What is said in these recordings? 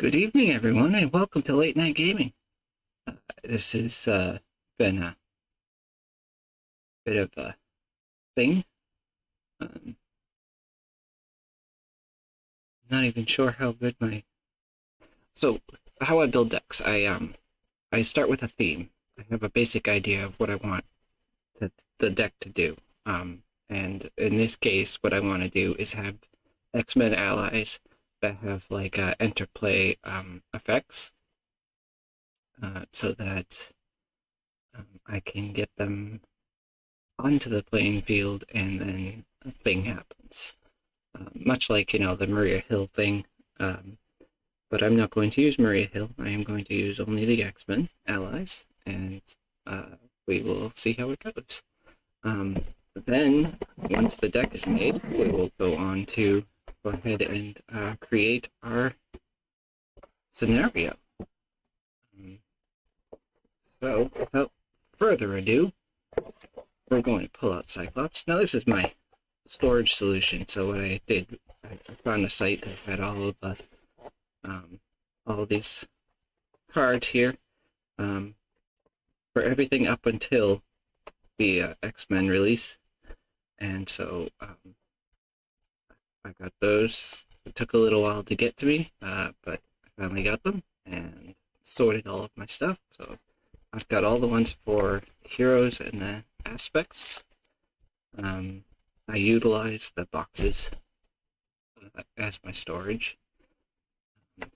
Good evening, everyone, and welcome to Late Night Gaming. This has been a bit of a thing. Um, Not even sure how good my how I build decks. I start with a theme. I have a basic idea of what I want the deck to do. And in this case, what I want to do is have X-Men allies that have like interplay effects, so that I can get them onto the playing field, and then a thing happens. Much like, the Maria Hill thing. But I'm not going to use Maria Hill. I am going to use only the X-Men allies, and we will see how it goes. Then, once the deck is made, we will go on to go ahead and create our scenario. So, without further ado, we're going to pull out Cyclops. Now, this is my storage solution. So what I did, I found a site that had all these cards here, for everything up until the X-Men release, and so I got those. It took a little while to get to me, but I finally got them and sorted all of my stuff. So I've got all the ones for heroes and the aspects. I utilize the boxes as my storage.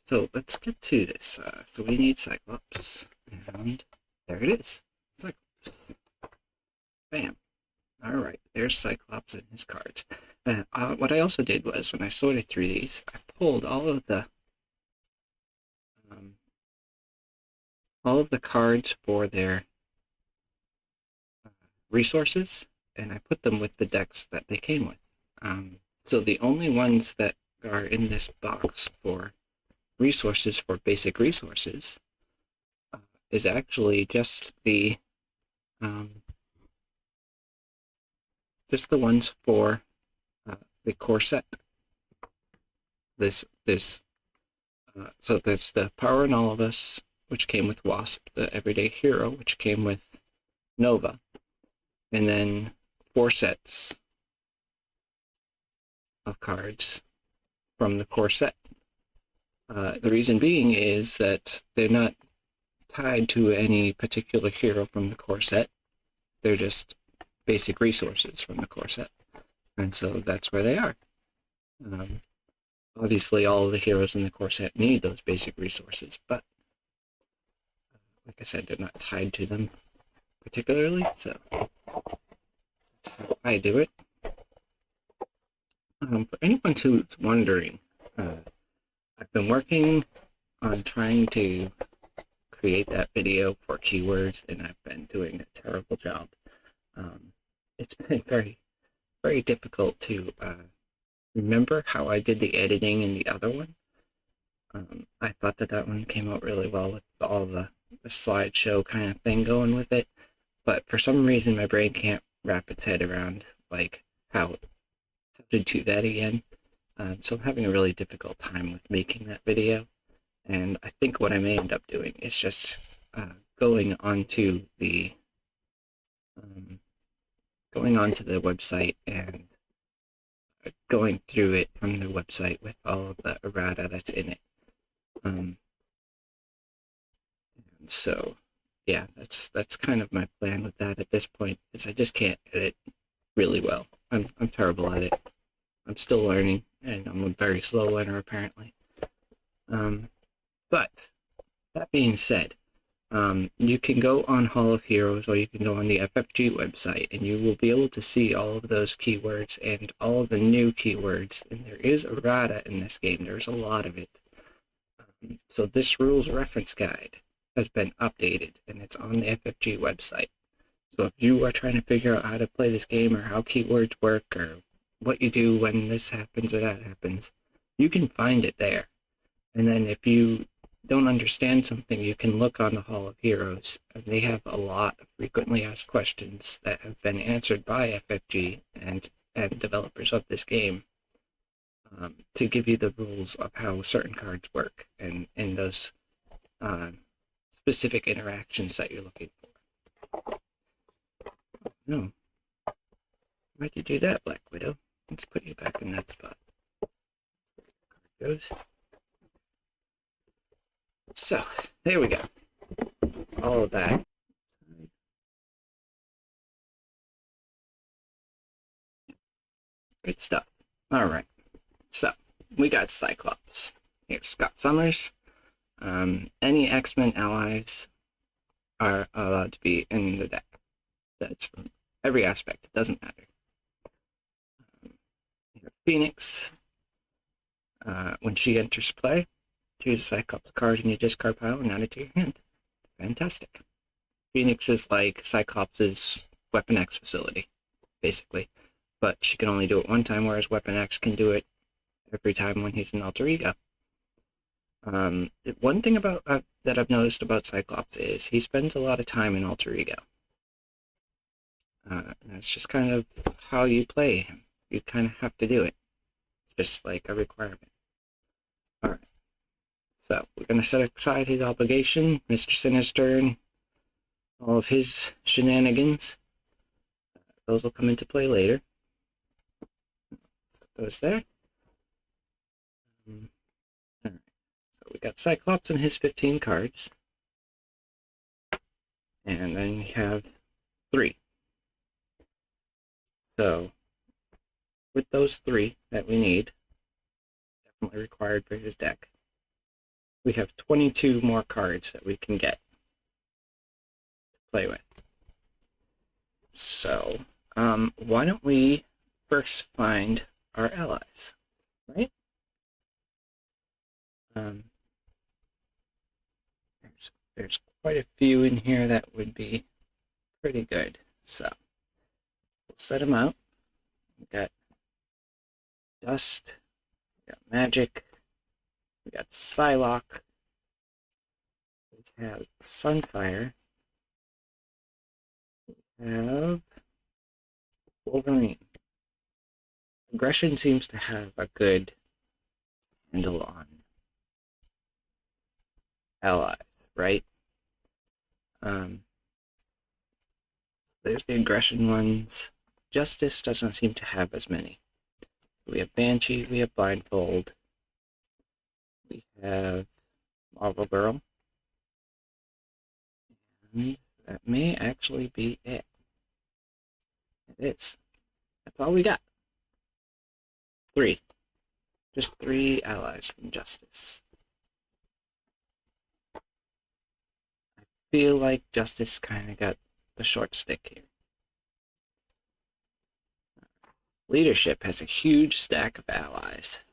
So let's get to this. So we need Cyclops, and there it is. Cyclops. Bam. Alright, there's Cyclops and his cards. What I also did was, when I sorted through these, I pulled all of the cards for their resources, and I put them with the decks that they came with. So the only ones that are in this box for resources, for basic resources, is actually just the ones for the core set. So that's the Power in All of Us, which came with Wasp, the Everyday Hero, which came with Nova, and then 4 sets of cards from the core set. The reason being is that they're not tied to any particular hero from the core set. They're just basic resources from the core set. And so that's where they are. Obviously, all of the heroes in the core set need those basic resources, but like I said, they're not tied to them particularly, so that's how I do it. For anyone who's wondering, I've been working on trying to create that video for keywords, and I've been doing a terrible job. It's been very, very difficult to remember how I did the editing in the other one. I thought that one came out really well with all the slideshow kind of thing going with it, but for some reason my brain can't wrap its head around like how to do that again. So I'm having a really difficult time with making that video, and I think what I may end up doing is just going onto the website and going through it from the website with all of the errata that's in it. And so, yeah, that's kind of my plan with that at this point, is I just can't edit really well. I'm terrible at it. I'm still learning, and I'm a very slow learner apparently. But that being said, you can go on Hall of Heroes, or you can go on the FFG website, and you will be able to see all of those keywords and all of the new keywords. And there is errata in this game. There's a lot of it. So this rules reference guide has been updated, and it's on the FFG website. So if you are trying to figure out how to play this game, or how keywords work, or what you do when this happens or that happens, you can find it there. And then if you don't understand something, you can look on the Hall of Heroes, and they have a lot of frequently asked questions that have been answered by FFG and developers of this game. to give you the rules of how certain cards work and in those specific interactions that you're looking for. No. Why'd you do that, Black Widow? Let's put you back in that spot. Card goes. So, there we go. All of that. Good stuff. Alright. So, we got Cyclops. Here's Scott Summers. Any X-Men allies are allowed to be in the deck. That's from every aspect. It doesn't matter. Phoenix. When she enters play, choose a Cyclops card in your discard pile and add it to your hand. Fantastic. Phoenix is like Cyclops' Weapon X facility, basically. But she can only do it one time, whereas Weapon X can do it every time when he's an alter ego. One thing about that I've noticed about Cyclops is he spends a lot of time in alter ego. That's just kind of how you play him. You kind of have to do it. It's just like a requirement. Alright. So, we're going to set aside his obligation, Mr. Sinister, and all of his shenanigans. Those will come into play later. Set those there. Alright. So, we got Cyclops and his 15 cards. And then we have 3. So, with those 3 that we need, definitely required for his deck, we have 22 more cards that we can get to play with. So, why don't we first find our allies, right? There's quite a few in here that would be pretty good. So, we'll set them out. We got Dust, we got Magic, we got Psylocke, we have Sunfire, we have Wolverine. Aggression seems to have a good handle on allies, right? There's the aggression ones. Justice doesn't seem to have as many. We have Banshee, we have Blindfold, we have Marvel Girl, and that may actually be it. It is. That's all we got. 3. Just 3 allies from Justice. I feel like Justice kind of got the short stick here. Leadership has a huge stack of allies.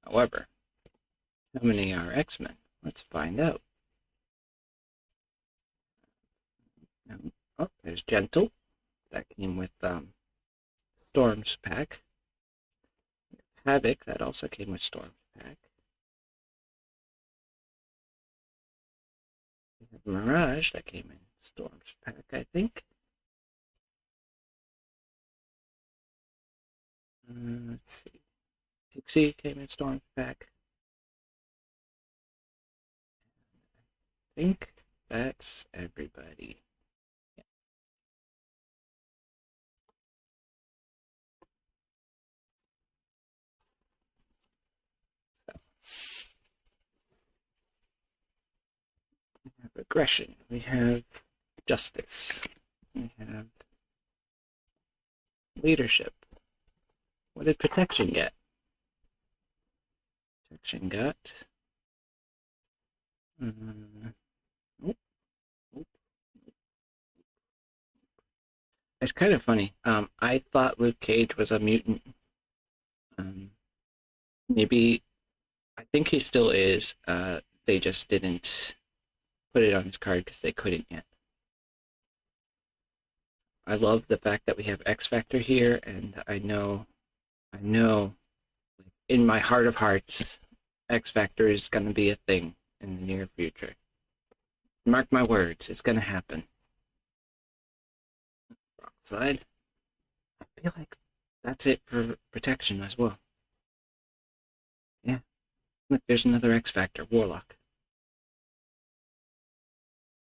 However, how many are X-Men? Let's find out. Oh, there's Gentle. That came with Storm's pack. Havoc, that also came with Storm's pack. We have Mirage, that came in Storm's pack, I think. Let's see. Pixie came in Storm's pack. I think that's everybody. Yeah. So, we have Aggression. We have Justice. We have Leadership. What did Protection get? Protection got... It's kind of funny. I thought Luke Cage was a mutant. Maybe... I think he still is. They just didn't put it on his card because they couldn't yet. I love the fact that we have X Factor here, and I know, in my heart of hearts, X Factor is going to be a thing in the near future. Mark my words, it's going to happen. Wrong side. I feel like that's it for Protection as well. Look, there's another X Factor, Warlock.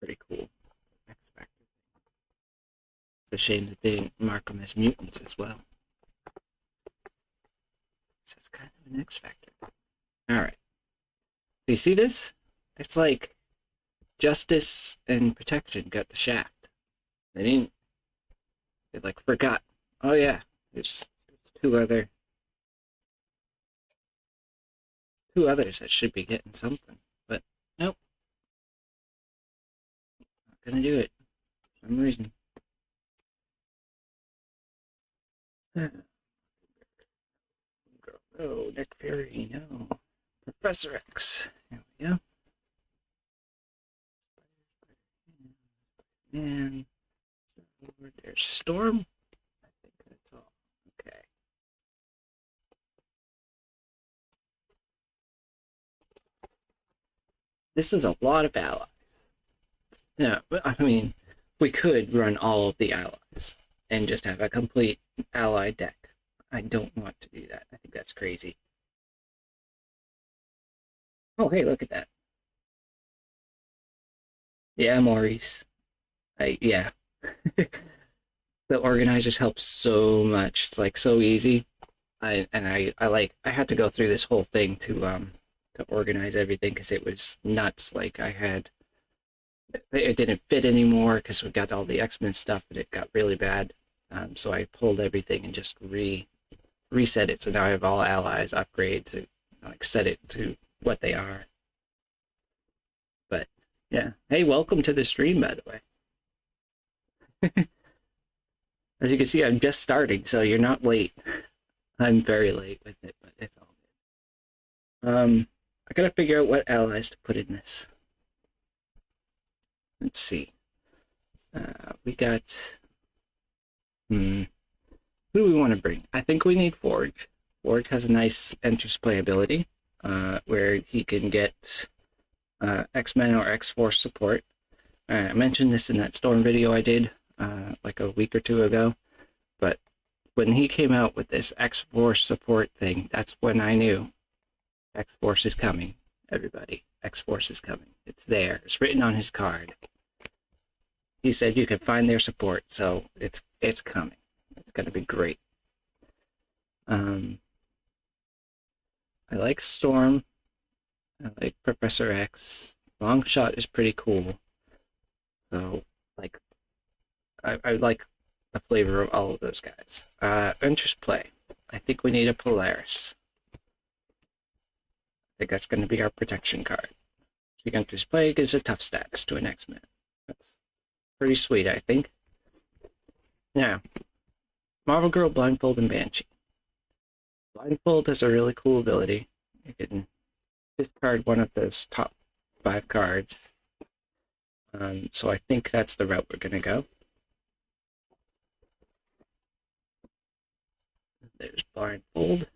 Pretty cool. X Factor. It's a shame that they didn't mark them as mutants as well. So it's kind of an X Factor. Alright. Do you see this? It's like Justice and Protection got the shaft. They didn't. They like forgot. Oh yeah, there's two others that should be getting something, but nope, not gonna do it for some reason. Oh, Nick Fury, no. Professor X. There we go. And there's Storm. I think that's all. Okay. This is a lot of allies. Yeah, but I mean, we could run all of the allies and just have a complete ally deck. I don't want to do that. I think that's crazy. Oh, hey, look at that. Yeah, Maurice. Yeah. The organizers help so much. It's like so easy. I had to go through this whole thing to organize everything because it was nuts. Like it didn't fit anymore because we got all the X-Men stuff and it got really bad. So I pulled everything and just reset it. So now I have all allies, upgrades, and like set it to what they are. But yeah, hey, welcome to the stream, by the way. As you can see, I'm just starting, so you're not late. I'm very late with it, but it's all good. I gotta figure out what allies to put in this. Let's see. We got. Who do we want to bring? I think we need Forge. Forge has a nice Enters playability, where he can get X-Men or X-Force support. I mentioned this in that Storm video I did like a week or two ago, but when he came out with this X-Force support thing, that's when I knew X-Force is coming, everybody. X-Force is coming. It's there. It's written on his card. He said you can find their support, so it's coming. It's going to be great. I like Storm. I like Professor X. Long Shot is pretty cool. So, like, I like the flavor of all of those guys. Interplay. I think we need a Polaris. I think that's going to be our protection card. The Interplay gives a tough status to an X-Men. That's pretty sweet, I think. Now, Marvel Girl, Blindfold, and Banshee. Blindfold has a really cool ability. You can discard one of those top 5 cards. So I think that's the route we're going to go. There's Blindfold.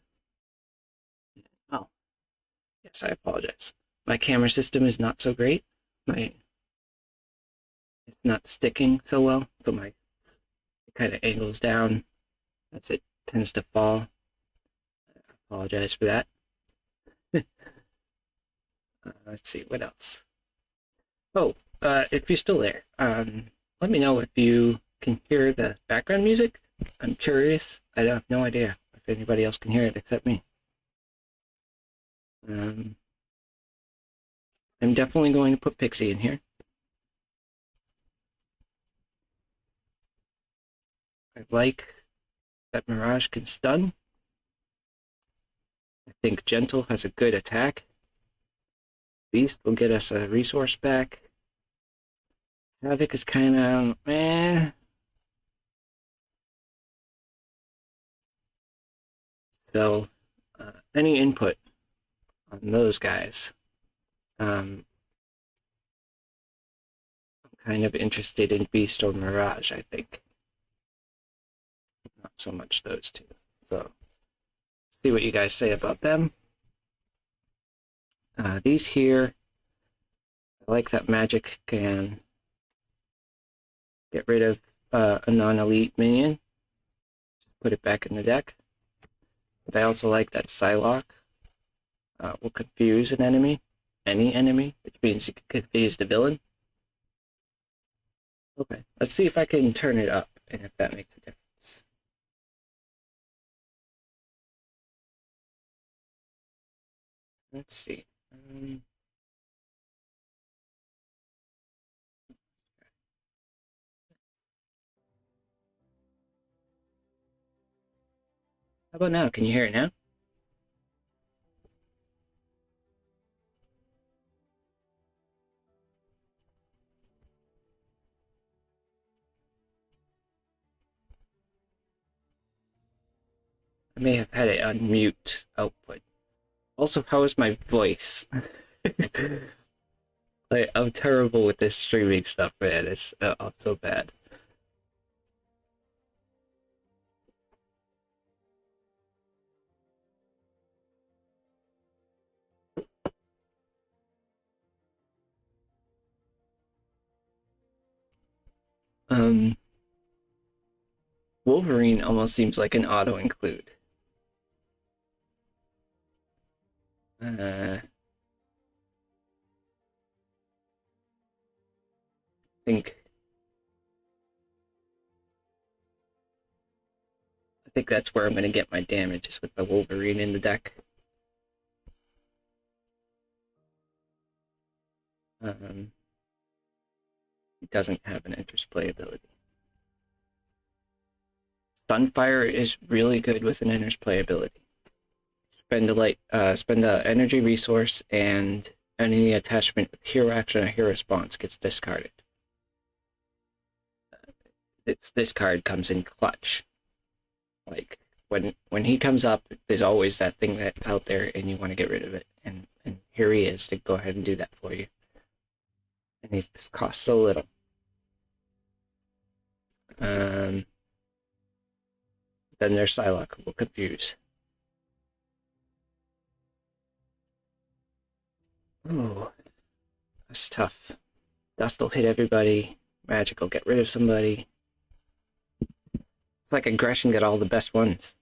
Oh, yes, I apologize. My camera system is not so great. It's not sticking so well, so it kind of angles down as it tends to fall. I apologize for that. Let's see, what else? Oh, if you're still there, let me know if you can hear the background music. I'm curious. I have no idea if anybody else can hear it except me. I'm definitely going to put Pixie in here. I like that Mirage can stun. I think Gentle has a good attack. Beast will get us a resource back. Havoc is kind of meh. So, any input on those guys? I'm kind of interested in Beast or Mirage, I think. Not so much those two. So, see what you guys say about them. These here, I like that Magic can get rid of a non-elite minion. Put it back in the deck. But I also like that Psylocke will confuse an enemy, any enemy, which means you can confuse the villain. Okay, let's see if I can turn it up and if that makes a difference. Let's see. How about now? Can you hear it now? I may have had it on mute output. Also, how is my voice? Like, I'm terrible with this streaming stuff, man. It's I'm so bad. Um, Wolverine almost seems like an auto include. I think I think that's where I'm gonna get my damages with the Wolverine in the deck. He doesn't have an interplay ability. Sunfire is really good with an interplay ability. Spend a energy resource, and any attachment with hero action or hero response gets discarded. This card comes in clutch. Like when he comes up, there's always that thing that's out there, and you want to get rid of it. And here he is to go ahead and do that for you. And it costs so little. Then there's Psylocke, who will confuse. Oh, that's tough. Dust will hit everybody. Magic will get rid of somebody. It's like aggression got all the best ones.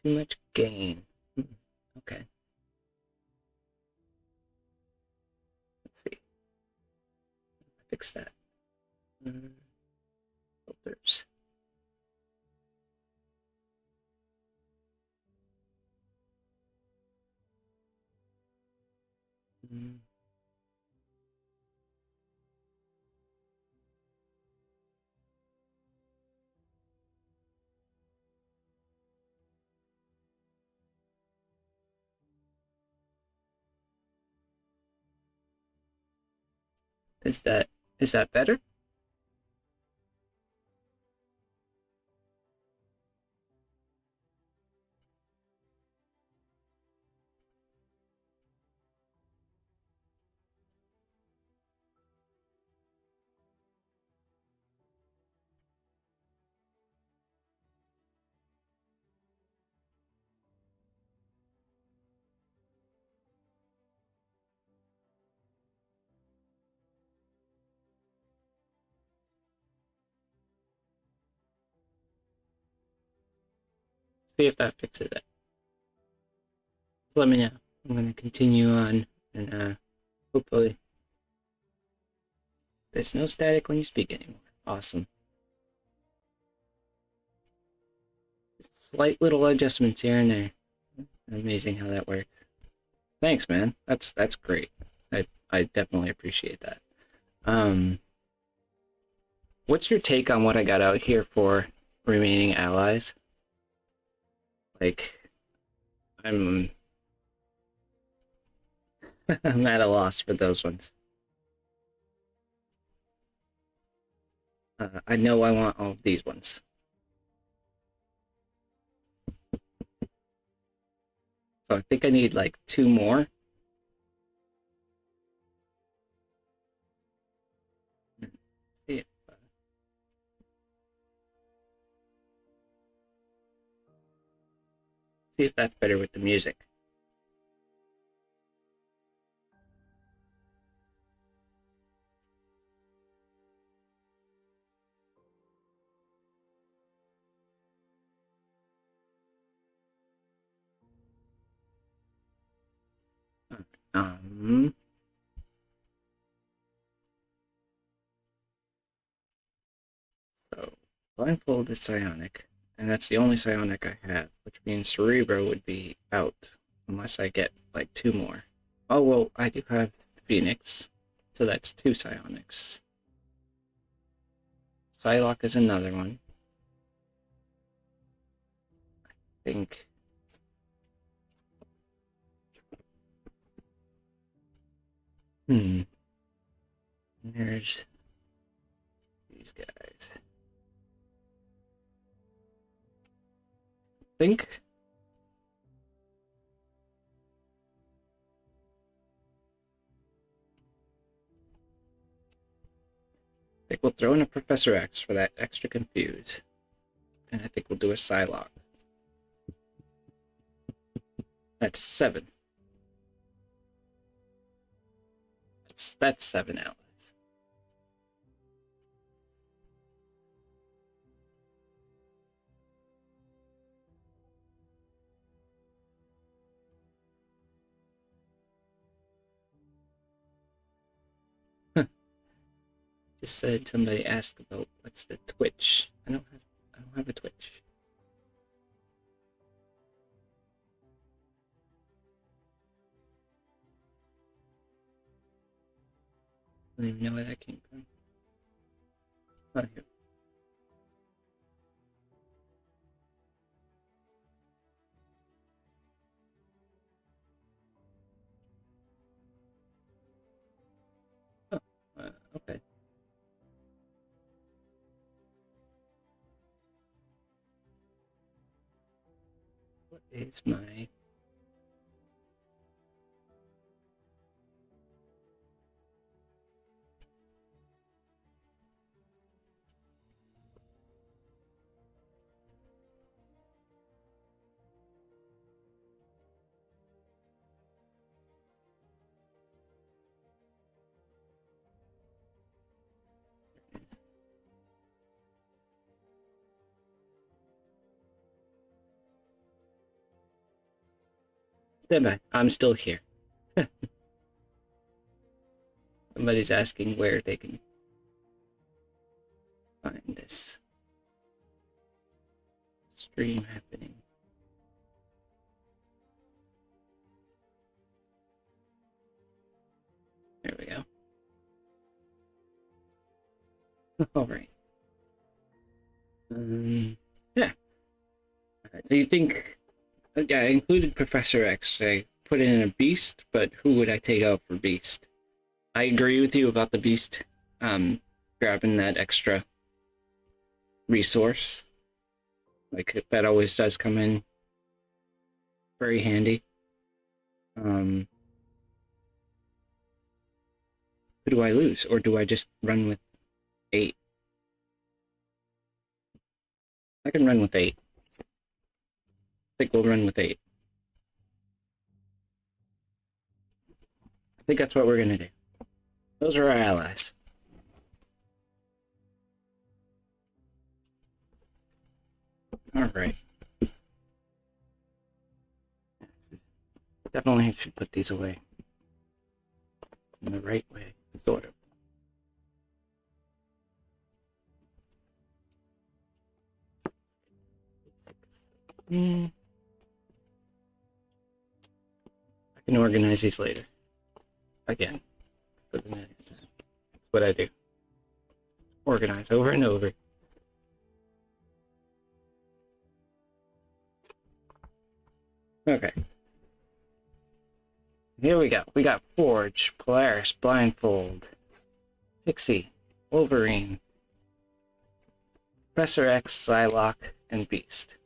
Too much gain. Okay. Let's see. Fix that. Filters. Is that better? See if that fixes it. So let me know. I'm gonna continue on, and hopefully there's no static when you speak anymore. Awesome. Slight little adjustments here and there. Amazing how that works. Thanks, man. That's great. I definitely appreciate that. What's your take on what I got out here for remaining allies? Like, I'm I'm at a loss for those ones. I know I want all of these ones. So I think I need like 2 more. See if, see if that's better with the music. Um, so blindfold is psionic, and that's the only psionic I have, which means Cerebro would be out unless I get like two more. Oh well, I do have Phoenix, so that's two psionics. Psylocke is another one. I think. There's these guys. Think. I think we'll throw in a Professor X for that extra confuse. And I think we'll do a Psylocke. That's 7. That's 7 allies. Just said somebody asked about what's the Twitch. I don't have a Twitch. I don't even know where that came from. Oh, here. Oh, okay. What is my... Stand by. I'm still here. Somebody's asking where they can find this stream happening. There we go. All right. Yeah. So you think? Yeah, I included Professor X. I put in a Beast, but who would I take out for Beast? I agree with you about the Beast. Grabbing that extra resource, like that always does come in very handy. Who do I lose, or do I just run with 8? I can run with 8. I think we'll run with 8. I think that's what we're gonna do. Those are our allies. All right. Definitely should put these away in the right way, sort of. I can organize these later. Again, for the next time. That's what I do. Organize over and over. Okay. Here we go. We got Forge, Polaris, Blindfold, Pixie, Wolverine, Professor X, Psylocke, and Beast.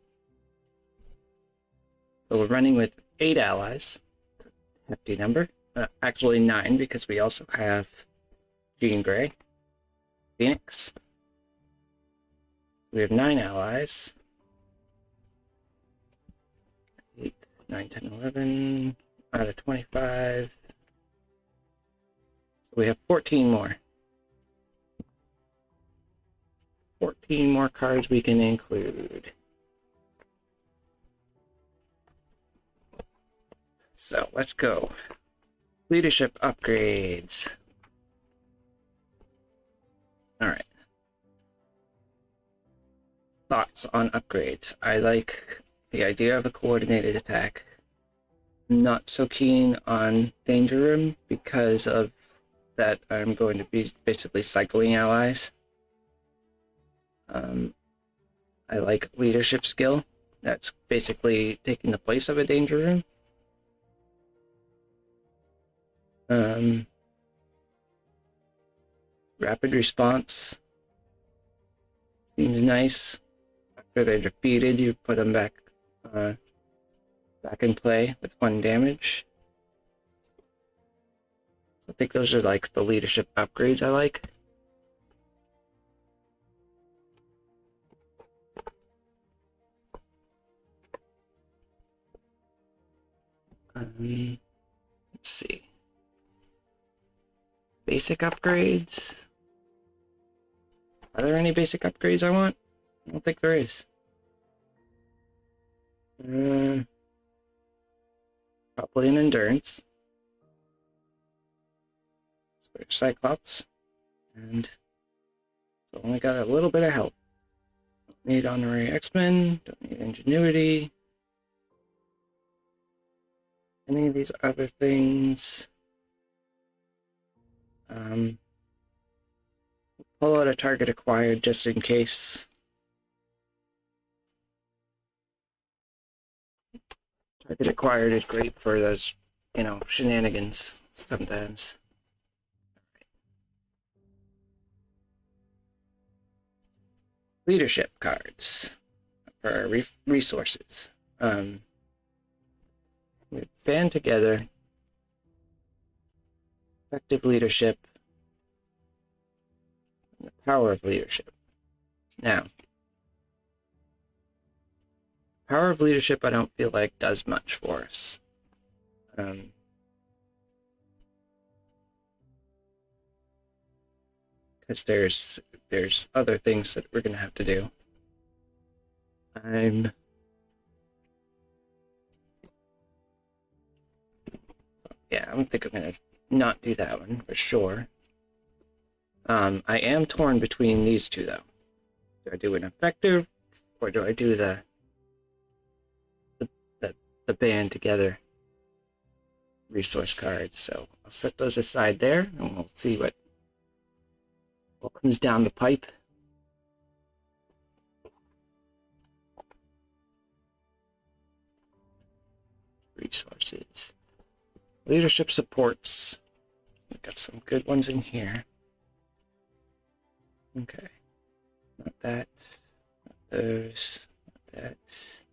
So we're running with 8 allies. It's a hefty number. Actually 9, because we also have Jean Grey, Phoenix. We have 9 allies. 8, 9, 10, 11 out of 25. So we have 14 more. 14 more cards we can include. So let's go. Leadership upgrades. Alright. Thoughts on upgrades. I like the idea of a coordinated attack. Not so keen on Danger Room because of that I'm going to be basically cycling allies. I like leadership skill. That's basically taking the place of a Danger Room. Rapid response seems nice. After they're defeated, you put them back in play with 1 damage. So I think those are like the leadership upgrades I like. Let's see. Basic upgrades. Are there any basic upgrades I want? I don't think there is. Probably an endurance. So Cyclops. And so only got a little bit of health. Don't need honorary Xmen. Don't need ingenuity. Any of these other things. Pull out a target acquired just in case. Target acquired is great for those, shenanigans sometimes. Leadership cards for our resources. We band together. Effective leadership. And the power of leadership. Now, power of leadership I don't feel like does much for us. Because there's other things that we're gonna have to do. I'm think I'm gonna not do that one for sure. I am torn between these two though. Do I do an effective, or do I do the band together resource cards? So I'll set those aside there, and we'll see what comes down the pipe. Resources. Leadership supports. We've got some good ones in here. Okay. Not that. Not those. Not that.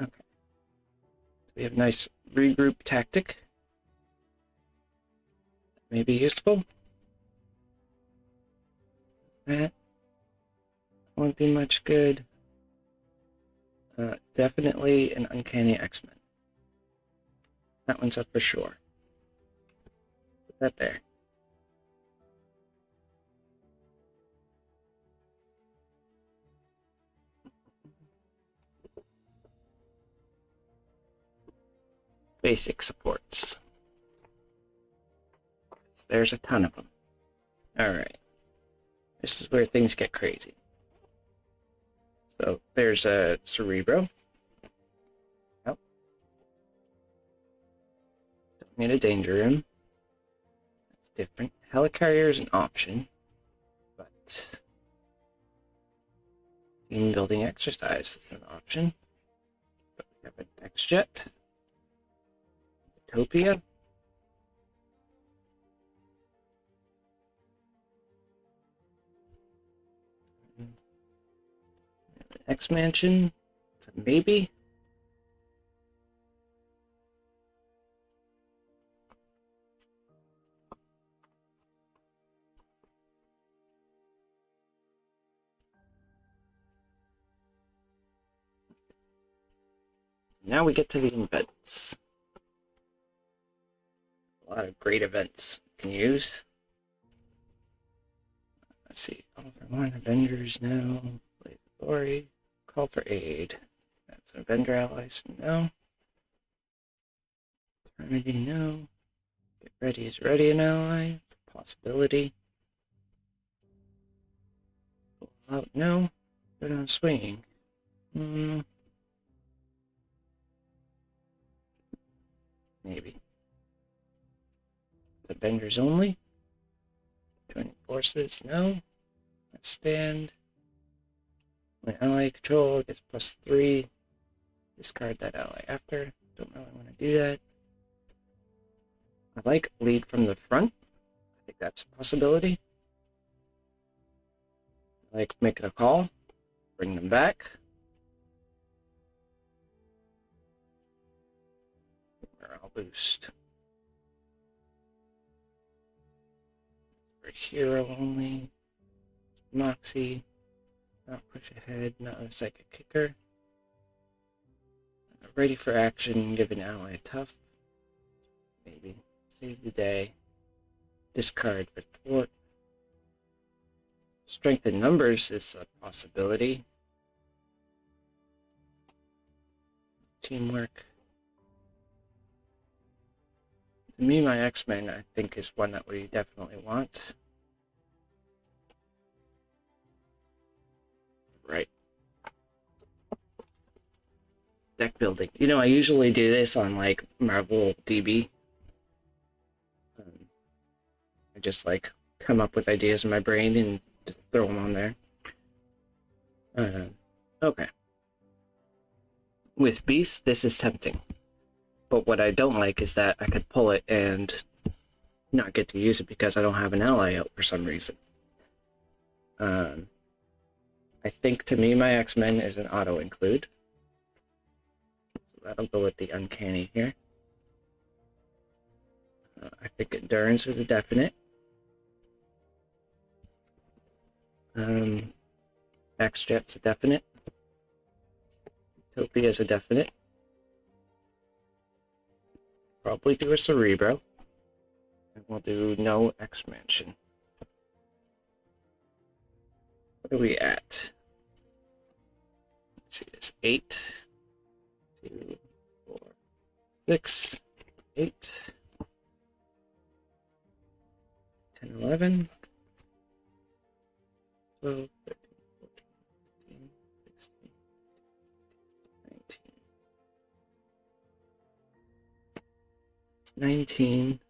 Okay. So we have a nice regroup tactic. That may be useful. That won't do much good. Definitely an uncanny Xmen. That one's up for sure. Put that there. Basic supports. There's a ton of them. Alright. This is where things get crazy. So there's a Cerebro. Nope. Don't need a Danger Room. That's different. Helicarrier is an option, but team building exercise is an option. But we have an X-Jet. Utopia. X-Mansion. It's a maybe. Now we get to the events. A lot of great events we can use. Let's see. All for one Avengers now. Blaze of Glory. Call for aid. That's Avenger allies. No. Remedy, no. Get ready is ready an ally. Possibility. Pull out, no. They're not swinging. Maybe. The benders only. Joining forces, no. Let's stand. My ally control gets +3. Discard that ally after. Don't really want to do that. I like lead from the front. I think that's a possibility. I like making a call. Bring them back. Morale boost. For hero only. Moxie. Not push ahead. Not a psychic kicker. Ready for action. Give an ally a tough. Maybe. Save the day. Discard for thwart. Strength in numbers is a possibility. Teamwork. To me, my X-Men, I think, is one that we definitely want. Right. Deck building. You know, I usually do this on, like, Marvel DB. I just, like, come up with ideas in my brain and just throw them on there. Okay. With Beast, this is tempting. But what I don't like is that I could pull it and not get to use it because I don't have an ally out for some reason. I think, to me, my X-Men is an auto-include. So that'll go with the uncanny here. I think endurance is a definite. X-Jet's a definite. Utopia is a definite. Probably do a Cerebro. And we'll do no X-Mansion. What are we at? Let's see, this 8, 2, 4, 6, 8, 10, 11, 12, 13, 14, 15, 16, 19. It's 19.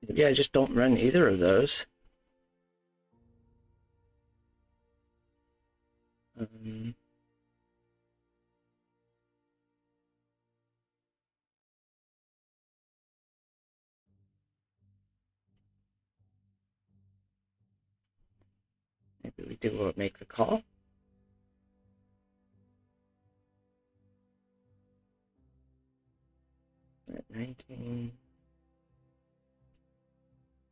Maybe I just don't run either of those. Maybe we do make the call. We're at 19.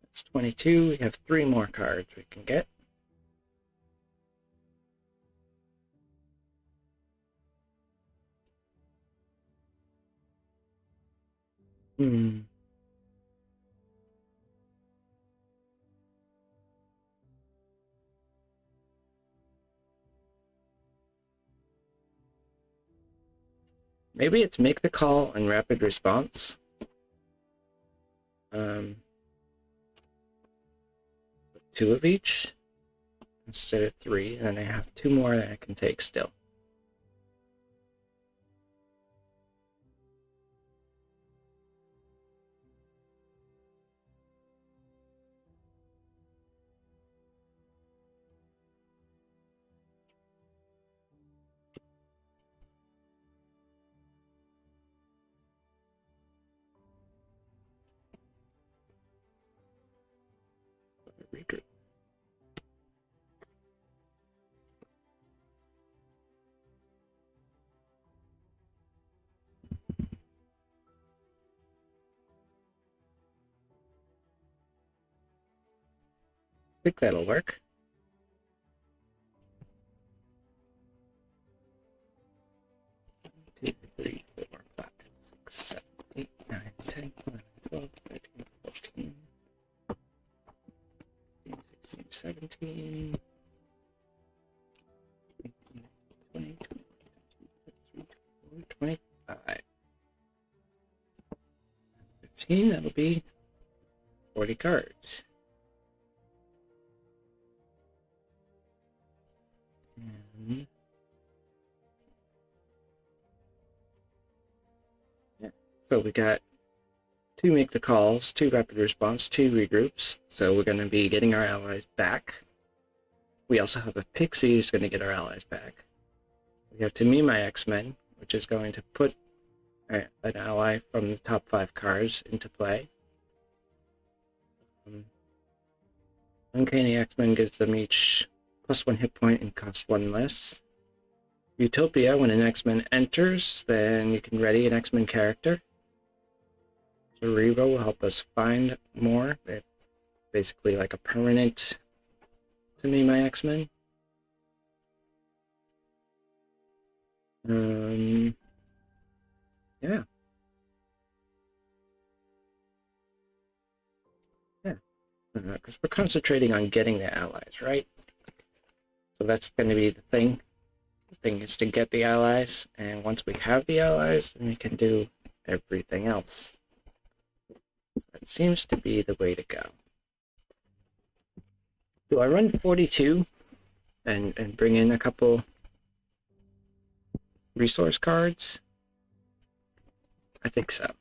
That's 22. We have 3 more cards we can get. Maybe it's make the call and rapid response. 2 of each instead of 3, and then I have 2 more that I can take still. Regroup. I think that'll work. Two, three, 4, 5, 6, 7. 19, 20, 25. 15, that'll be 40 cards. And yeah. So we got 2 make the calls, 2 rapid response, 2 regroups. So we're going to be getting our allies back. We also have a pixie who's going to get our allies back. We have to me my Xmen, which is going to put an ally from the top 5 cards into play. Uncanny Xmen gives them each +1 hit point and costs 1 less. Utopia, when an Xmen enters, then you can ready an Xmen character. Cerebro will help us find more. It's basically like a permanent to me my Xmen. Yeah. Because we're concentrating on getting the allies, right? So that's going to be the thing. The thing is to get the allies, and once we have the allies, then we can do everything else. So that seems to be the way to go. Do I run 42 and bring in a couple resource cards? I think so.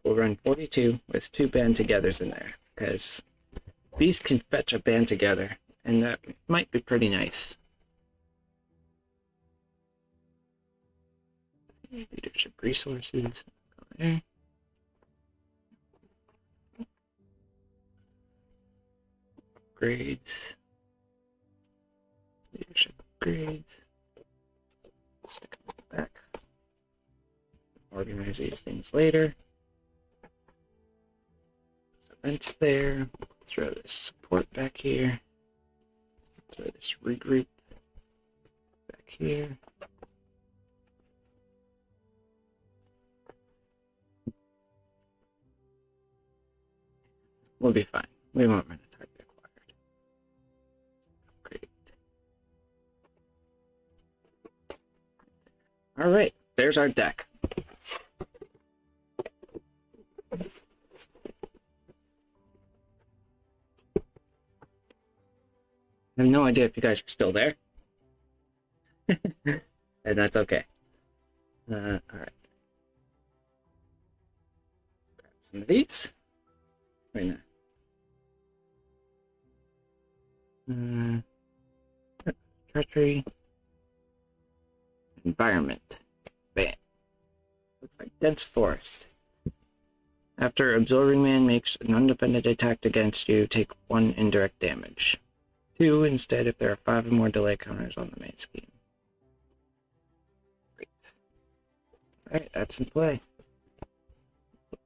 We'll run 42 with 2 band-togethers in there, because these can fetch a band together, and that might be pretty nice. Leadership resources, go there. Upgrades. Leadership upgrades. Stick them back. Organize these things later. So that's there. Throw this support back here. Throw this regroup back here. We'll be fine. We won't run a target acquired. Upgrade. All right, there's our deck. I have no idea if you guys are still there. And that's okay. All right. Grab some of these. Right now. Treachery. Environment. Bam. Looks like dense forest. After Absorbing Man makes an undefended attack against you, take 1 indirect damage. 2 instead if there are 5 or more delay counters on the main scheme. Great. Alright, that's in play.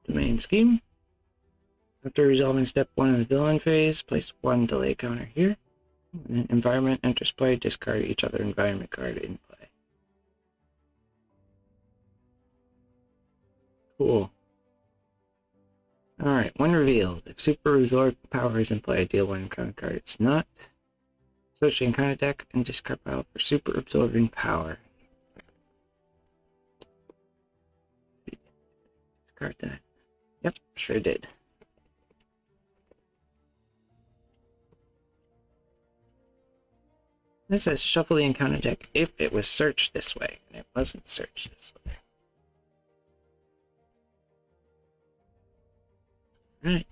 The main scheme. After resolving step 1 in the villain phase, place 1 delay counter here. When environment enters play, discard each other environment card in play. Cool. Alright, when revealed, if Super Resort power is in play, deal 1 encounter card. It's not. Search the encounter deck and discard pile for Super Absorbing Power. Discard that. Yep, sure did. This says shuffle the encounter deck if it was searched this way, and it wasn't searched this way. Alright.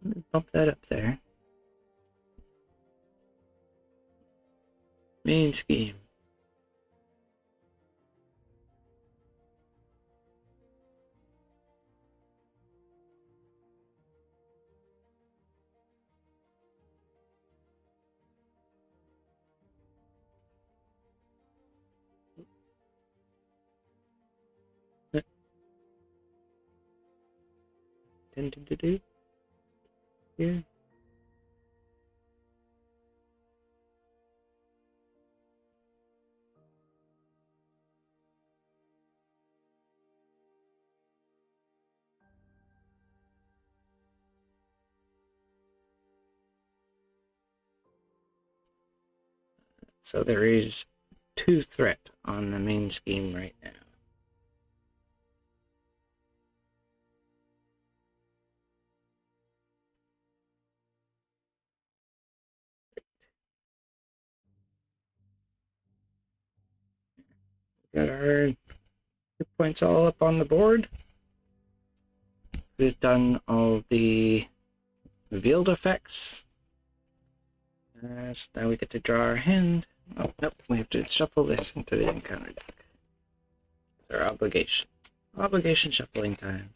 Let me bump that up there. Main scheme. Intended to do here. So there is 2 threat on the main scheme right now. Got our 2 points all up on the board. We've done all the revealed effects. So now we get to draw our hand. Oh, nope, we have to shuffle this into the encounter deck. It's our obligation. Obligation shuffling time.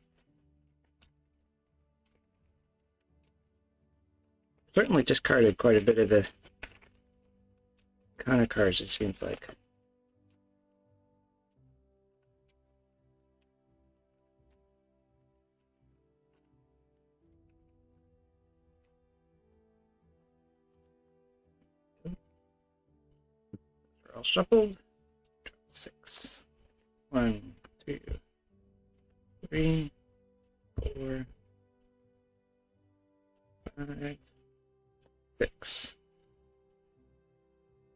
Certainly discarded quite a bit of the counter cards, it seems like. They're all shuffled. 6. 1, 2, 3, 4, 5, 6.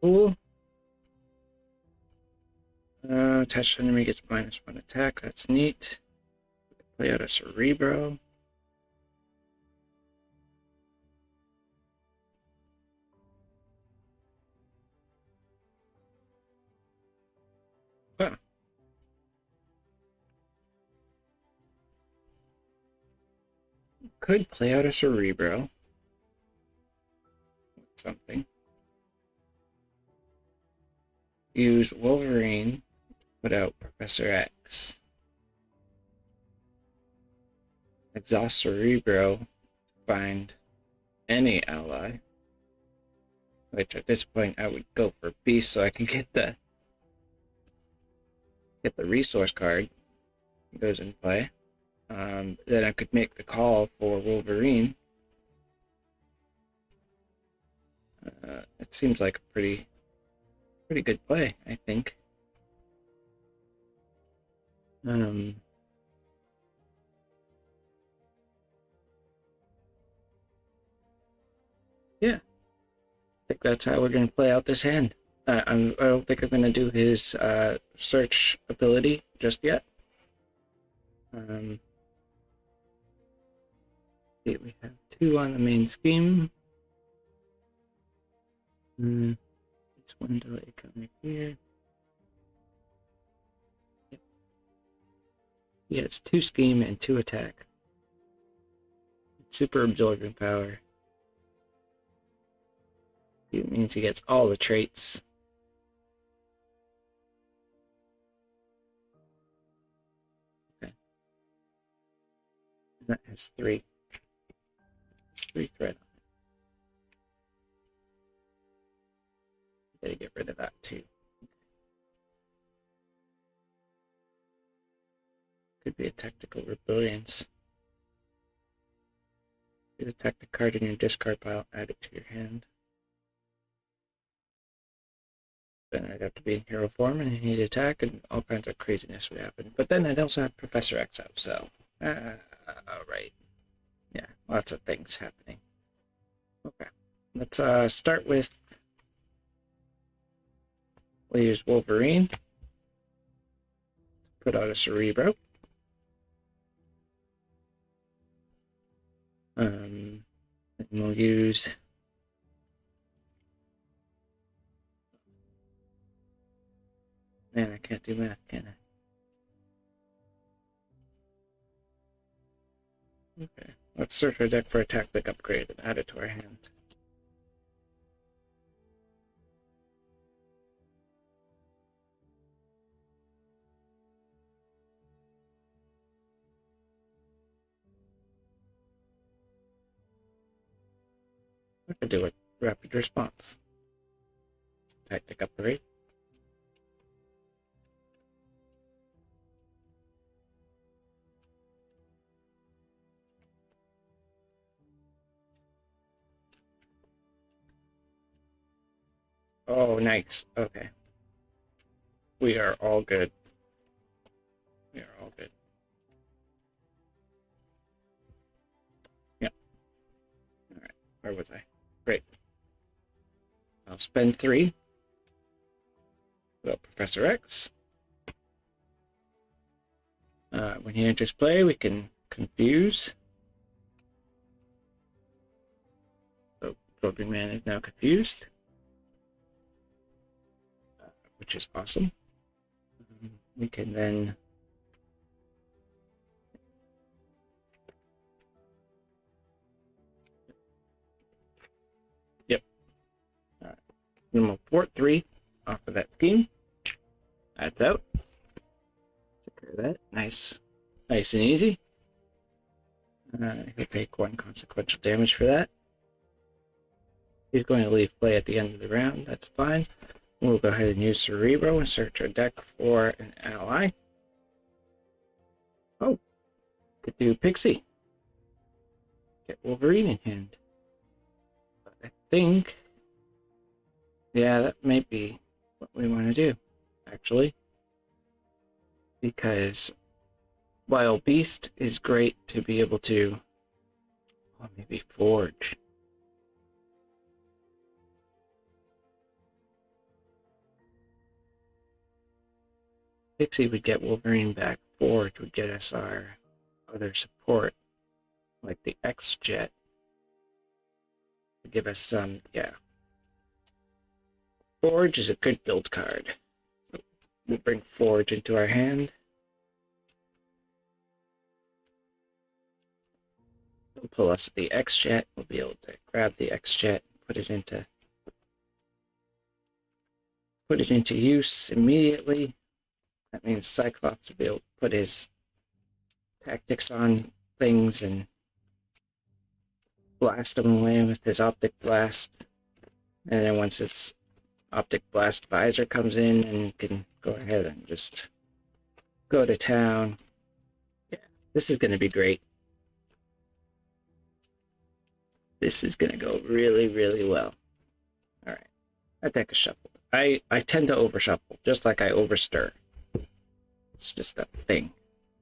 Cool. Attached enemy gets -1 attack. That's neat. Play out a Cerebro. Huh. Could play out a Cerebro. Something. Use Wolverine to put out Professor X. Exhaust Cerebro to find any ally. Which at this point I would go for Beast so I can get the resource card. It goes in play. Then I could make the call for Wolverine. It seems like a pretty good play, I think. Yeah, I think that's how we're going to play out this hand. I don't think I'm going to do his search ability just yet. See, we have 2 on the main scheme. It's 1 delay coming here. Yep. Yeah, it's 2 scheme and 2 attack. Super absorbing power. It means he gets all the traits. Okay. And that has 3. There's 3 threat on it. Gotta get rid of that too. Could be a tactical rebellions. You attack the card in your discard pile, add it to your hand. Then I'd have to be in hero form and he'd attack and all kinds of craziness would happen. But then I'd also have Professor X out, so right. Yeah, lots of things happening. Okay. Let's start with, we'll use Wolverine. Put out a Cerebro. And we'll use man, I can't do math, can I? Okay. Let's search our deck for a tactic upgrade and add it to our hand. I could do a rapid response. Tactic upgrade. Oh, nice. Okay. We are all good. We are all good. Yeah. All right. Where was I? Great. I'll spend 3. Well, Professor X. When he enters play, we can confuse. So, Roving Man is now confused, which is awesome. We can then we'll thwart 3 off of that scheme. That's out. Take care of that. Nice and easy. He'll take 1 consequential damage for that. He's going to leave play at the end of the round. That's fine. We'll go ahead and use Cerebro and search our deck for an ally. Oh, could do Pixie. Get Wolverine in hand. But I think, yeah, that might be what we want to do, actually. Because while Beast is great to be able to, maybe Forge. Pixie would get Wolverine back. Forge would get us our other support, like the X-Jet. Give us some, yeah. Forge is a good build card. So we'll bring Forge into our hand. It'll pull us the X-Jet. We'll be able to grab the X-Jet, put it into use immediately. That means Cyclops will be able to put his tactics on things and blast them away with his Optic Blast. And then once its Optic Blast visor comes in, and you can go ahead and just go to town. Yeah, this is going to be great. This is going to go really, really well. Alright, that deck is shuffled. I tend to overshuffle, just like I overstir. It's just a thing.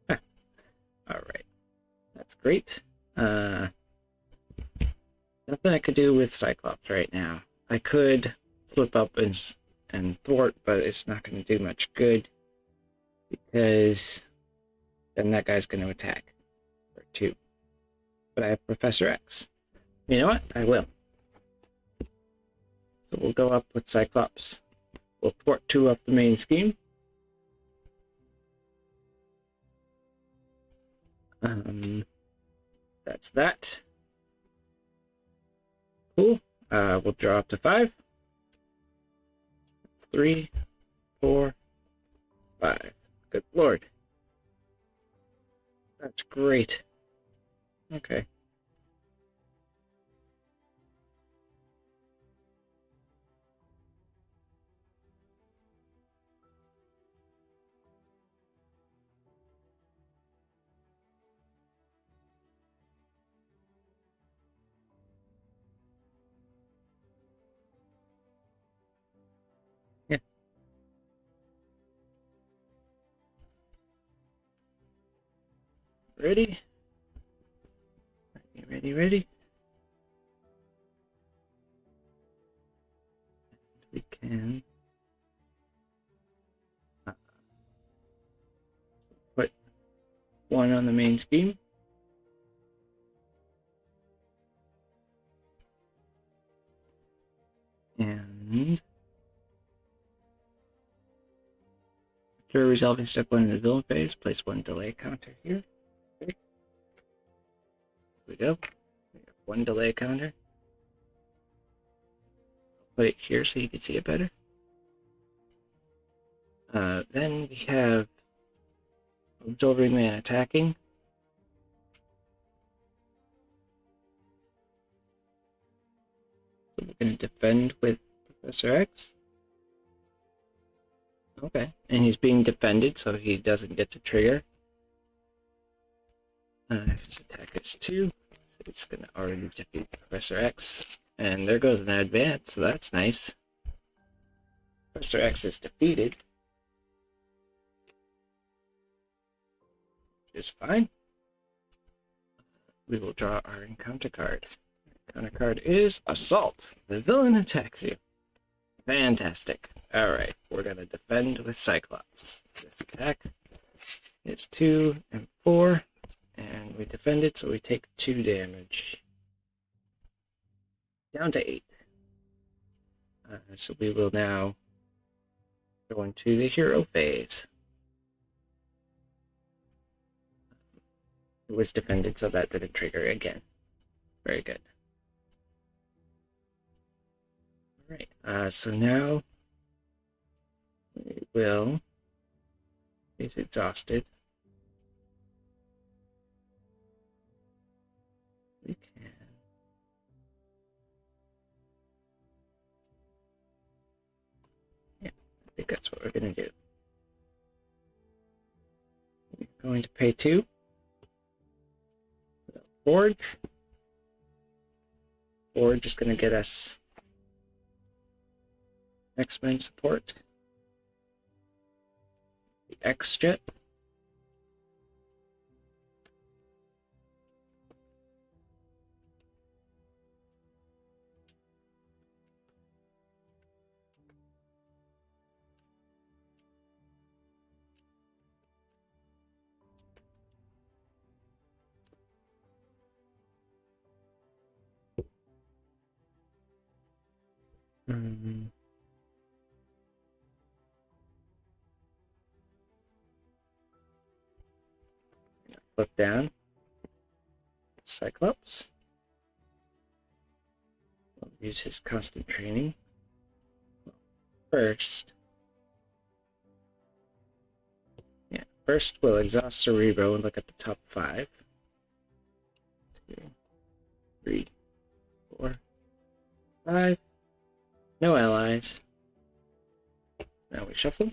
Alright, that's great. Nothing I could do with Cyclops right now. I could flip up and thwart, but it's not going to do much good because then that guy's going to attack for 2. But I have Professor X. You know what? I will. So we'll go up with Cyclops. We'll thwart 2 off the main scheme. That's that. Cool. We'll draw up to 5. That's 3, 4, 5. Good lord. That's great. Okay. Yeah. Ready? Ready? We can put 1 on the main scheme. And after resolving step 1 in the villain phase, place 1 delay counter here. Okay. Here we go. We have 1 delay counter. I'll put it here so you can see it better. Then we have Roving Man attacking. So we're going to defend with Professor X. Okay, and he's being defended, so he doesn't get to trigger. His attack is 2, so it's going to already defeat Professor X. And there goes an advance, so that's nice. Professor X is defeated. Which is fine. We will draw our encounter card. Encounter card is Assault. The villain attacks you. Fantastic. Alright, we're gonna defend with Cyclops. This attack is 2 and 4, and we defend it, so we take 2 damage. Down to 8. So we will now go into the hero phase. It was defended, so that didn't trigger again. Very good. Alright, so now we will, he's exhausted. We can I think that's what we're going to do. We're going to pay 2. Forge. Forge is going to get us Xmen support. The X-Jet. Flip down. Cyclops. We'll use his constant training. First, we'll exhaust Cerebro and look at the top 5. 2, 3, 4, 5. No allies. Now we shuffle.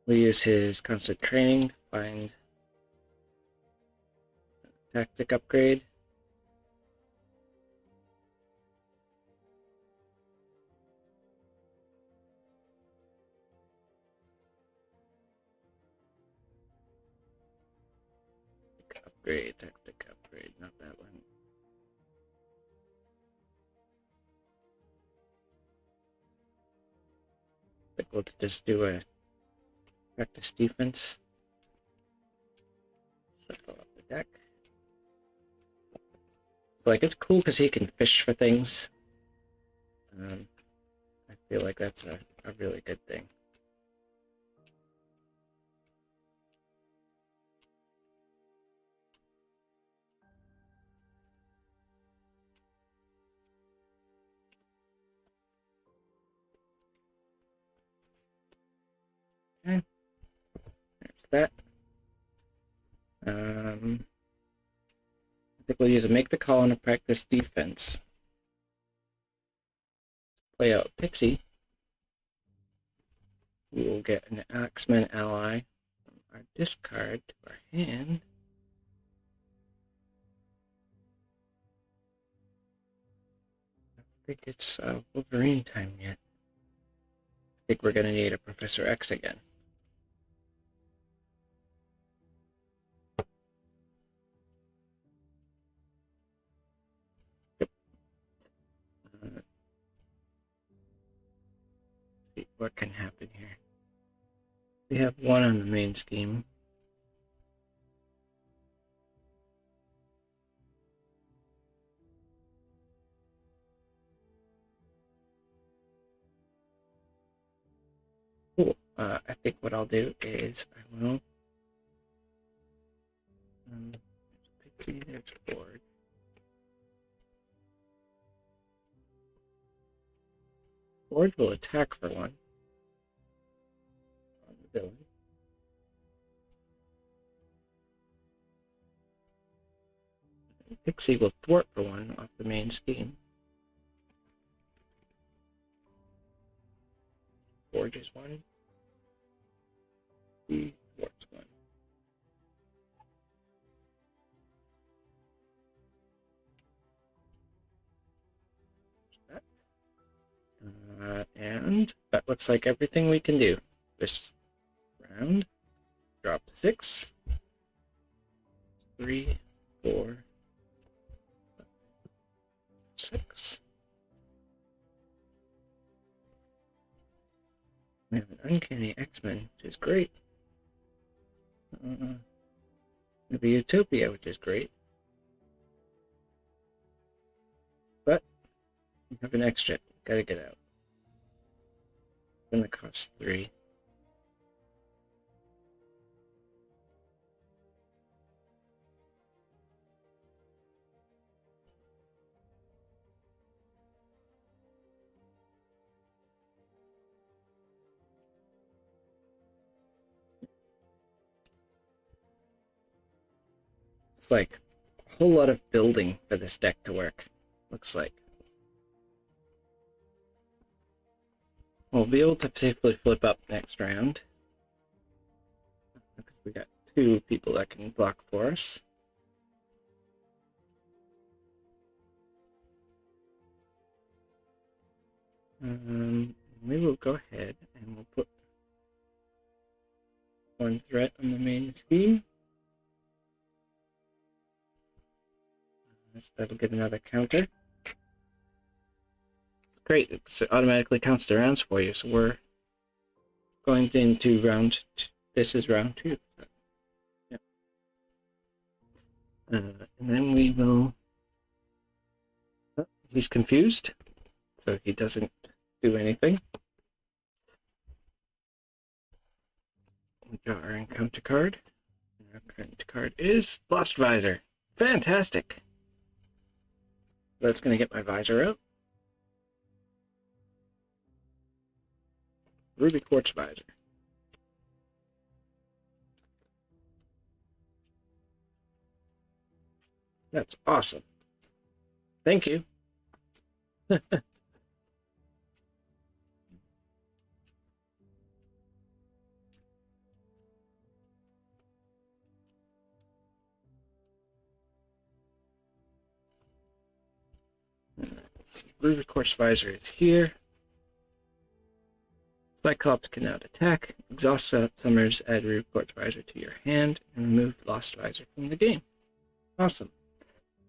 We'll use his constant training to find a tactic upgrade. Tactic upgrade, not that one. I think we'll just do a practice defense. Shuffle up the deck. So, like, it's cool because he can fish for things. I feel like that's a really good thing. Okay. There's that. I think we'll use a make the call and a practice defense. Play out Pixie. We will get an Xmen ally from our discard to our hand. I don't think it's Wolverine time yet. I think we're going to need a Professor X again. Yep. See what can happen here. We have 1 on the main scheme. Cool. I think what I'll do is I will Pixie, there's Ford. Ford will attack for 1 on the villain. Pixie will thwart for 1 off the main scheme. Forges 1. He thwarts 1. And that looks like everything we can do this round. Drop 6. 3, 4, 6. We have an uncanny Xmen, which is great. Maybe Utopia, which is great. But we have an extra. Gotta get out. It's gonna cost 3. It's like a whole lot of building for this deck to work, looks like. We'll be able to safely flip up next round. Because we got 2 people that can block for us. We will go ahead and we'll put 1 threat on the main scheme. That'll get another counter. Great, it automatically counts the rounds for you, so we're going into round this is round 2. Yeah. And then we will... Oh, he's confused, so he doesn't do anything. We draw our encounter card. And our current card is Lost Visor. Fantastic! That's going to get my visor out. Ruby Quartz Visor. That's awesome. Thank you. Ruby Quartz Visor is here. Cyclops can now attack. Exhaust summers, add Ruby Quartz Visor to your hand, and remove Lost Visor from the game. Awesome.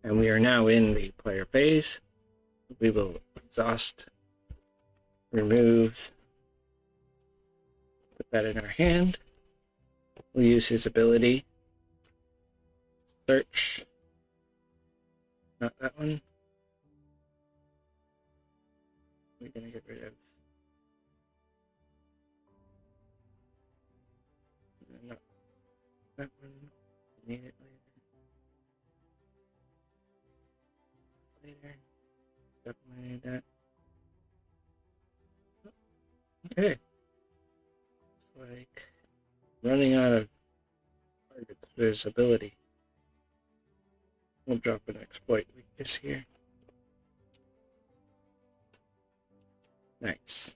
And we are now in the player phase. We will exhaust, remove, put that in our hand. We'll use his ability. Search. Not that one. We're going to get rid of... Not that one. Need it later. Definitely need that. Okay. It's like running out of targets for his ability. We'll drop an exploit weakness here. Nice.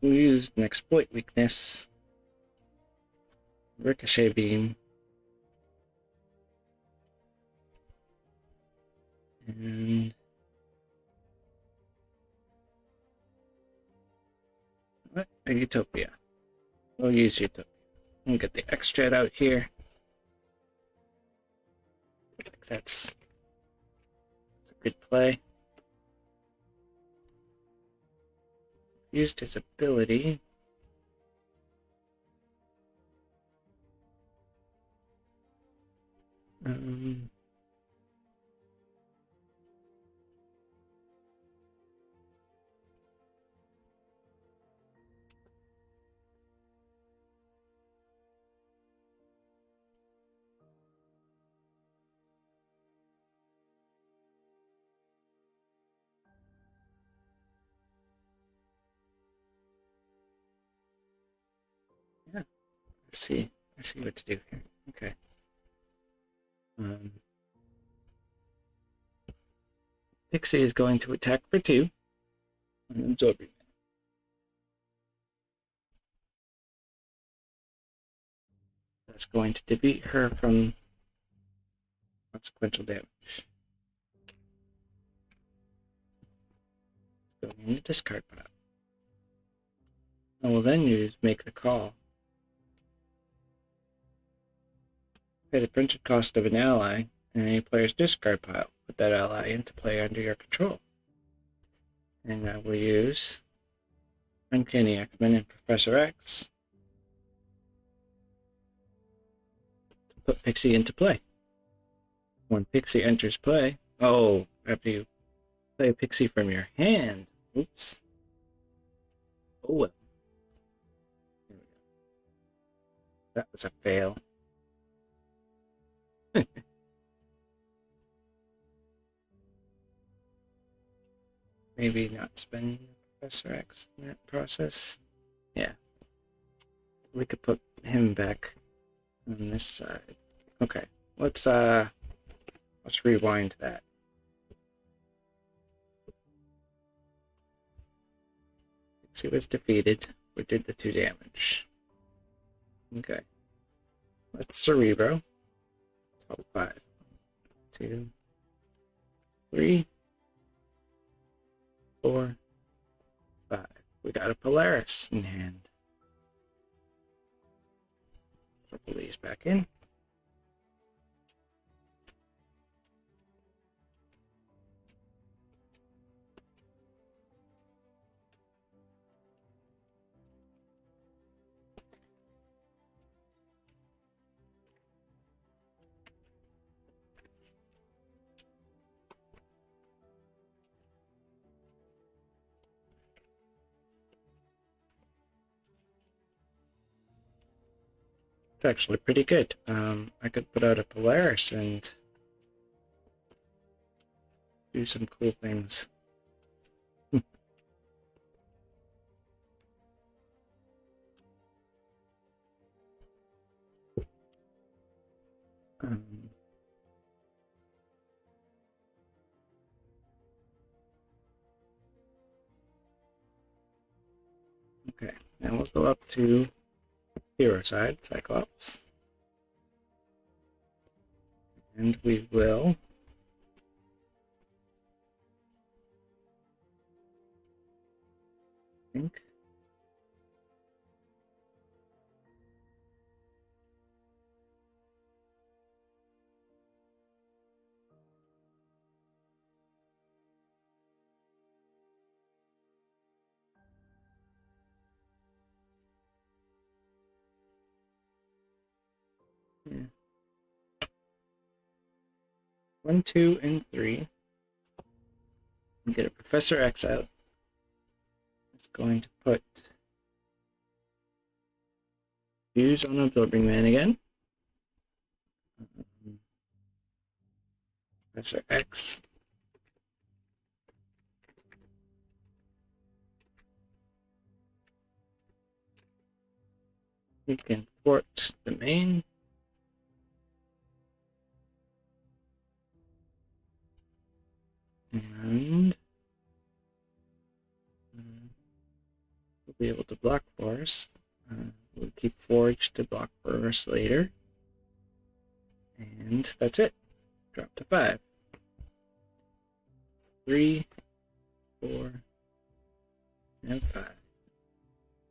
We used an exploit weakness. Ricochet beam. And what? A Utopia. We'll use Utopia. We'll get the X-Jet out here. I think that's a good play. Used his ability. Yeah, I see what to do here. Okay. Pixie is going to attack for 2. I'm absorbing it. That's going to defeat her from consequential damage. Going in the discard pile. I will then make the call. Pay the printed cost of an ally in any player's discard pile. Put that ally into play under your control. And I will use Uncanny Xmen and Professor X to put Pixie into play. When Pixie enters play, after you play a Pixie from your hand. Oops. Oh well. There we go. That was a fail. Maybe not spend Professor X in that process. Yeah. We could put him back on this side. Okay. Let's rewind that. Pixie was defeated. We did the 2 damage. Okay. Let's Cerebro. Top 5. 2, 3, 4, 5. We got a Polaris in hand. Put these back in. It's actually pretty good. I could put out a Polaris and do some cool things. Okay, now we'll go up to hero side, Cyclops. And we will think yeah. 1, 2, and 3. And get a Professor X out. It's going to put Fuse on Absorbing Man again. Professor X. You can thwart the main. And we'll be able to block Forest. We'll keep Forge to block Forest later. And that's it. Drop to 5. 3, 4, and 5.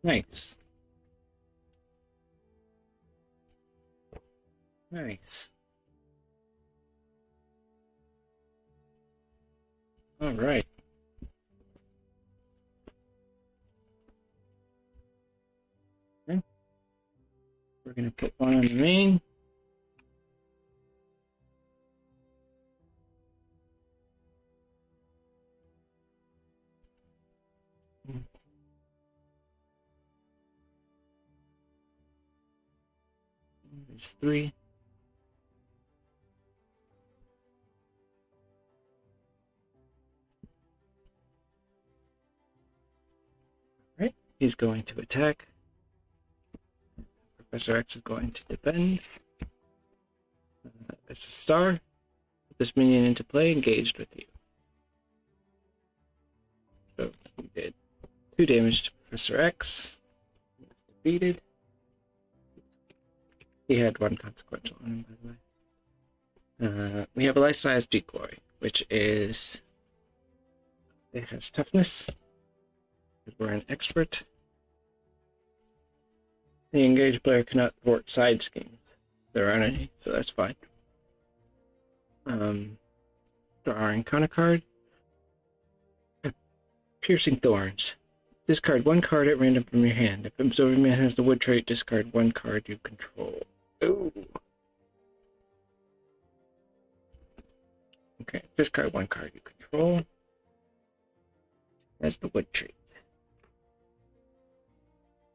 Nice. Nice. All right. Okay. We're going to put one on the main. There's 3. Right. He's going to attack. Professor X is going to defend. It's a star. Put this minion into play, engaged with you. So we did 2 damage to Professor X. He was defeated. He had one consequential on him, by the way. We have a life-size decoy, which is... It has toughness. We're an expert. The engaged player cannot thwart side schemes. There aren't any, so that's fine. Draw our encounter card. Piercing Thorns. Discard one card at random from your hand. If Absorbing Man has the wood trait, discard one card you control. Ooh. Okay, discard one card you control. That's the wood trait.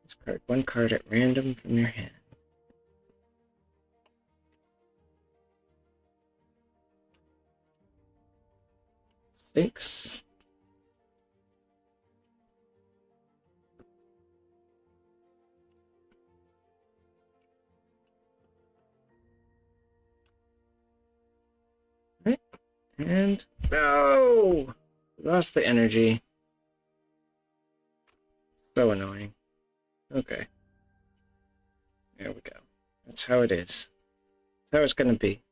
Discard one card at random from your hand. Sphinx. Right. And no! Lost the energy. So annoying. Okay. There we go. That's how it is. That's how it's gonna be.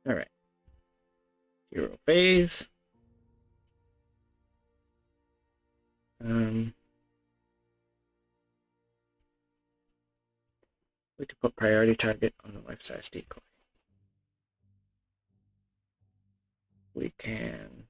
Alright. Hero phase. We can put priority target on the life-size decoy. We can...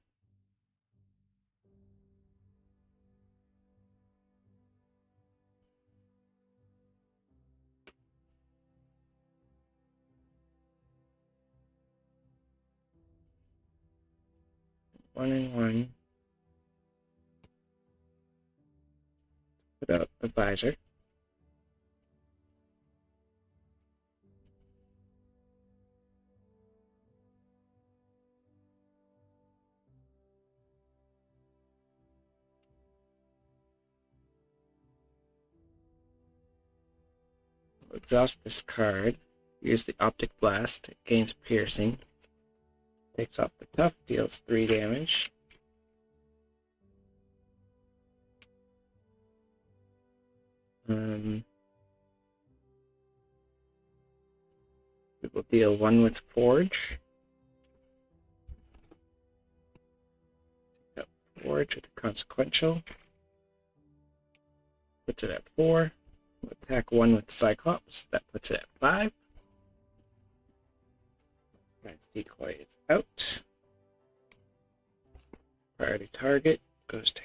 One and one. Put out the visor. Exhaust this card. Use the Optic Blast. It gains piercing. Takes off the tough. Deals 3 damage. We will deal 1 with Forge. Take out Forge with a consequential. Puts it at 4. Attack 1 with Cyclops. That puts it at 5. Guy's decoy is out. Priority target goes to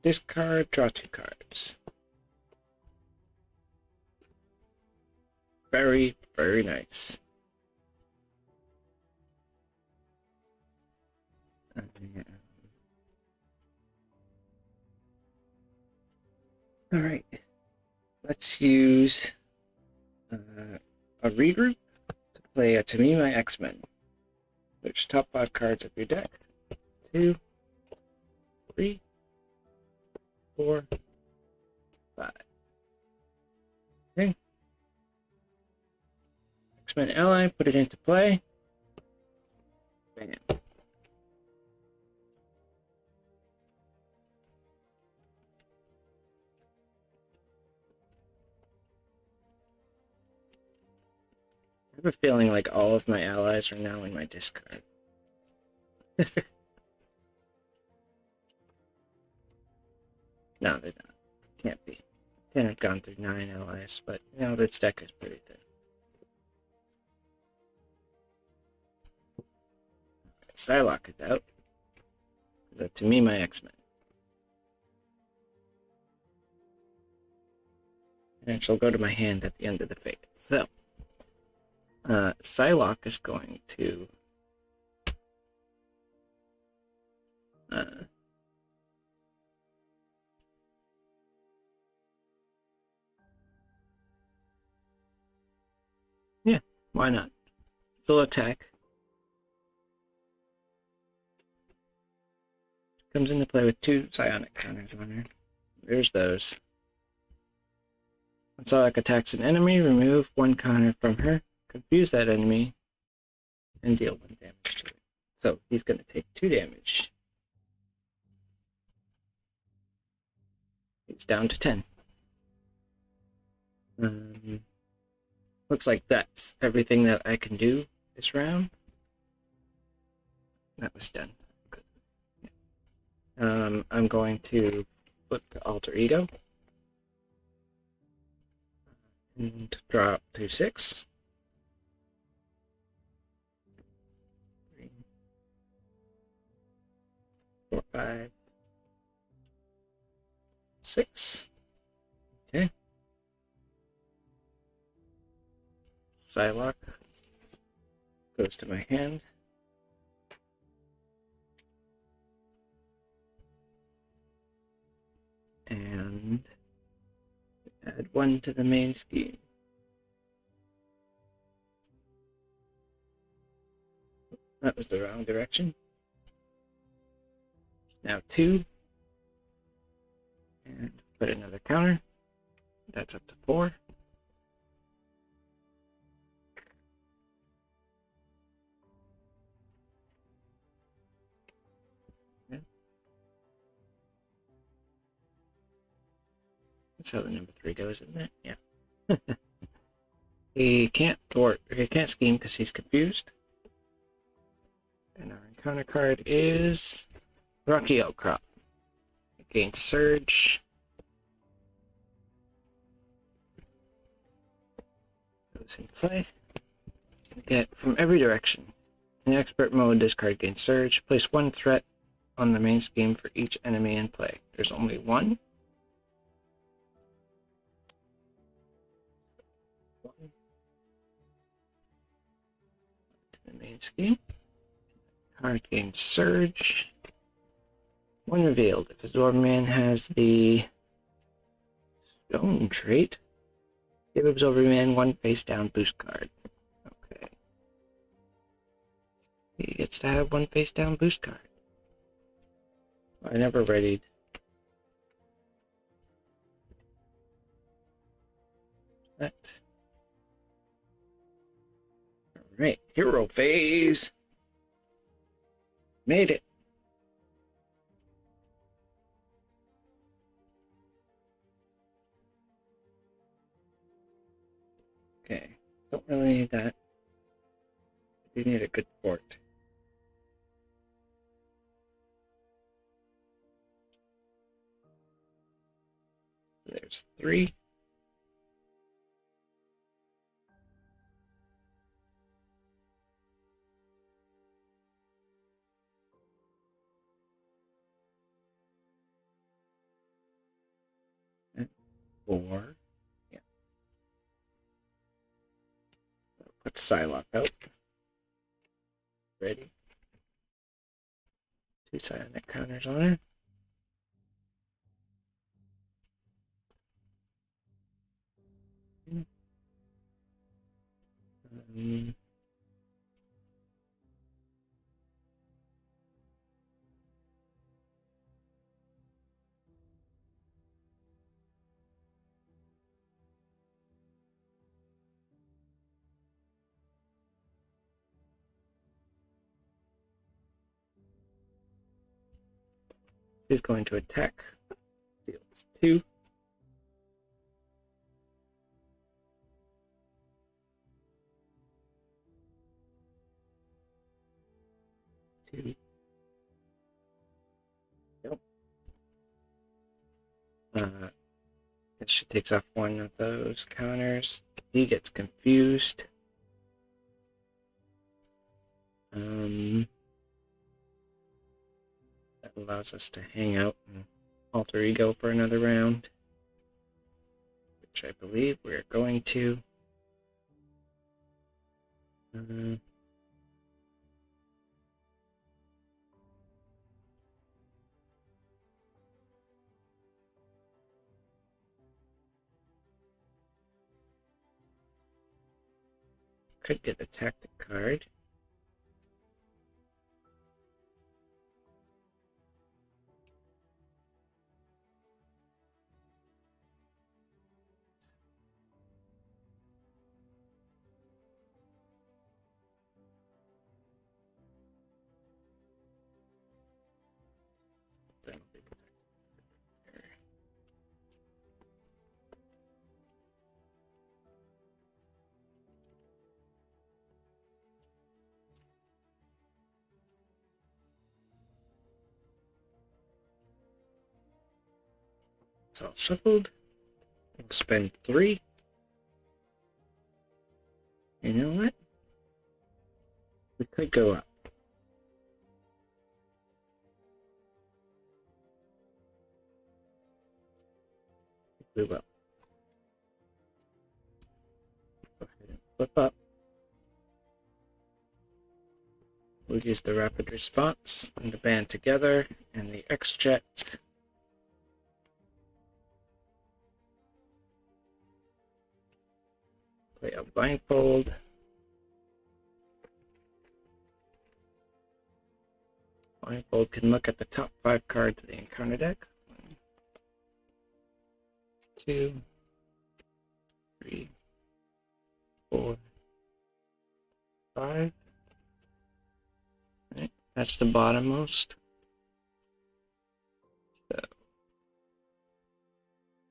discard, draw 2 cards. Very, very nice. Alright. Let's use a regroup to play a To Me My Xmen. Which top 5 cards of your deck? 2, 3, 4, 5. Okay. Xmen ally, put it into play. Bam. I have a feeling like all of my allies are now in my discard. No, they're not. Can't be. Can't have gone through 9 allies, but you know, this deck is pretty thin. Psylocke is out. To me, my Xmen. And she'll go to my hand at the end of the phase. So, Psylocke is going to yeah, why not? Full attack. Comes into play with 2 psionic counters on her. There's those. When Psylocke attacks an enemy, remove 1 counter from her, confuse that enemy, and deal 1 damage to it. So he's going to take 2 damage. He's down to 10. Looks like that's everything that I can do this round. That was done. I'm going to flip the alter ego and draw up to 6. 3, 4, 5, 6. Okay. Psylocke goes to my hand. And add 1 to the main scheme. That was the wrong direction. Now 2. And put another counter. That's up to 4. Yeah. That's how the number 3 goes, isn't it? Yeah. He can't scheme because he's confused. And our encounter card is Rocky Outcrop. It gains Surge. Goes in play. Get from every direction. In expert mode, this card gains Surge. Place 1 threat on the main scheme for each enemy in play. There's only 1. 1 to the main scheme. Card gains Surge. When revealed, if his Dwarven has the Stone trait, give Absorber 1 face down boost card. Okay. He gets to have 1 face down boost card. I never readied. That. Alright, hero phase. Made it. Okay, don't really need that. I do need a good fort. There's 3. And 4. Yeah. Put Psylocke out. Ready. 2 psionic counters on her. She's going to attack. Deals 2. 2. Nope. Guess she takes off 1 of those counters. He gets confused. That allows us to hang out and alter ego for another round, which I believe we're going to. Could get the tactic card. That'll be good. It's all shuffled. We'll spend 3. You know what? We could go up. We will. Go ahead and flip up. We'll use the rapid response and the band together and the X-jet. Play a blindfold. Blindfold can look at the top 5 cards of the encounter deck. 1, 2, 3, 4, 5. Right, that's the bottommost. So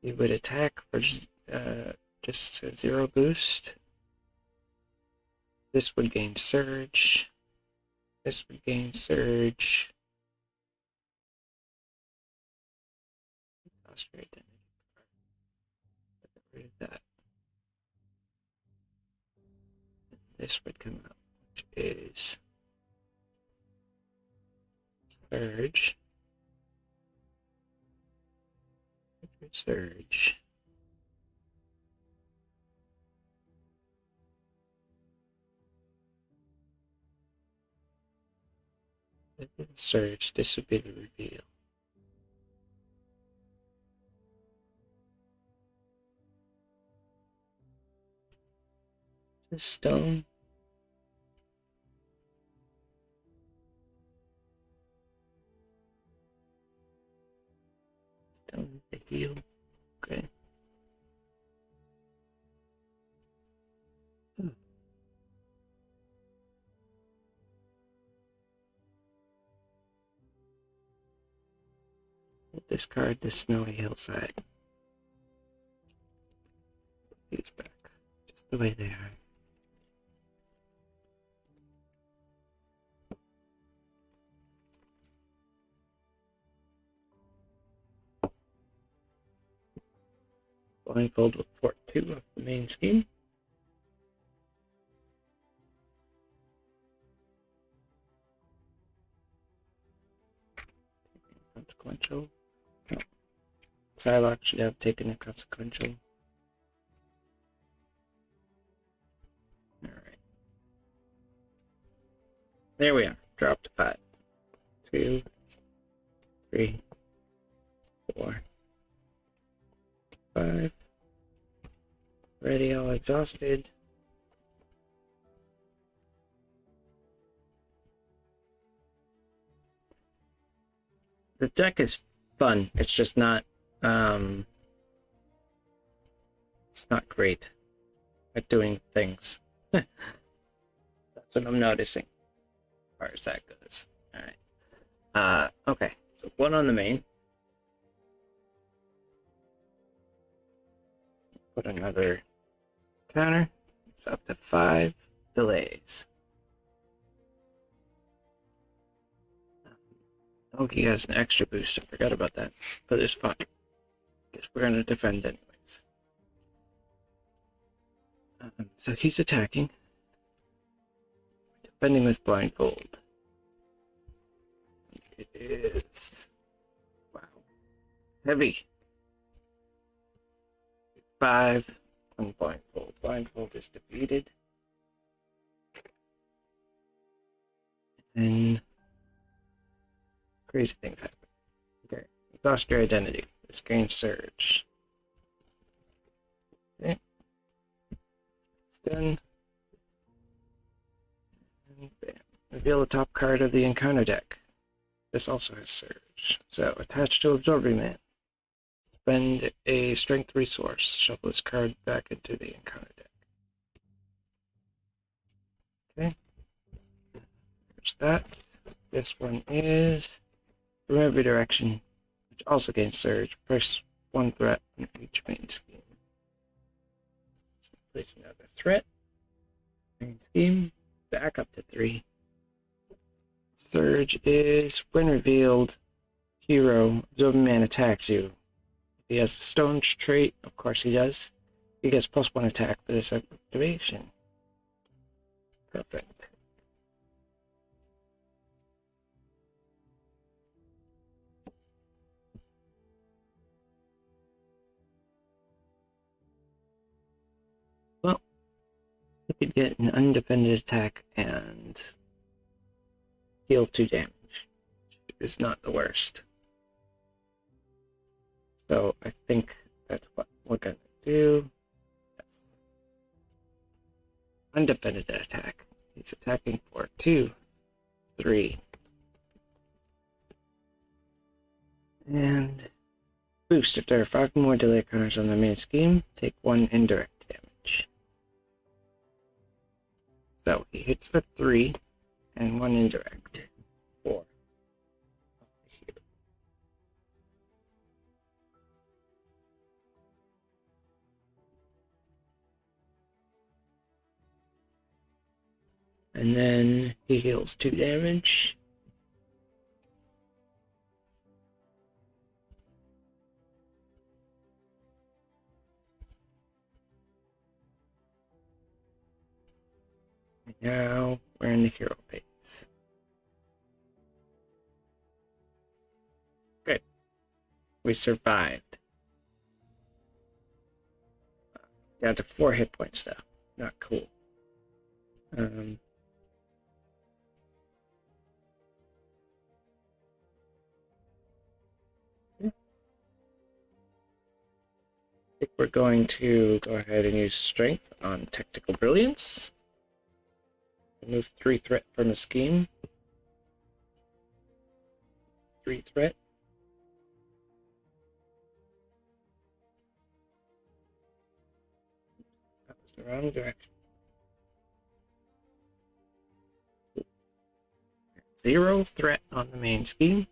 you would attack for just a 0 boost. This would gain surge. This would gain surge. Lost your identity card. Get rid of that. This would come out, which is surge. Surge. Surge. This would be the reveal. This stone. Stone the heal. Okay. Discard the snowy hillside. Put these back, just the way they are. Blindfold will thwart 2 of the main scheme. Consequential. No. Cyclops should have taken a consequential. Alright. There we are. Drop to 5. 2, 3, 4, 5. Ready, all exhausted. The deck is fun. It's just not it's not great at doing things. That's what I'm noticing as far as that goes. Alright. Okay. So 1 on the main. Put another counter. It's up to 5 delays. Oh, he has an extra boost. I forgot about that. But it's fine. Guess we're going to defend anyways. So he's attacking. Defending with blindfold. It is... wow. Heavy. 5 on blindfold. Blindfold is defeated. And crazy things happen. Okay. Lost your identity. This gains surge. Okay. It's done. And bam. Reveal the top card of the encounter deck. This also has surge. So attached to Absorbing Man. Spend a strength resource. Shuffle this card back into the encounter deck. Okay. There's that. This one is from every direction, which also gains surge. Press 1 threat in each main scheme. So place another threat. Main scheme. Back up to 3. Surge is when revealed, hero, Absorbing Man attacks you. If He has a stone trait. Of course he does. He gets +1 attack for this activation. Perfect. Well, he could get an undefended attack and heal 2 damage. It's not the worst. So I think that's what we're gonna do. Yes. Undefended attack. He's attacking for 2, 3. And boost. If there are 5 more delay counters on the main scheme, take 1 indirect damage. So he hits for 3 and 1 indirect. 4. And then he heals 2 damage. And now we're in the hero phase. Good. We survived. Down to 4 hit points though. Not cool. I think we're going to go ahead and use strength on Technical Brilliance. Remove 3 threat from the scheme. 3 threat. That was the wrong direction. 0 threat on the main scheme.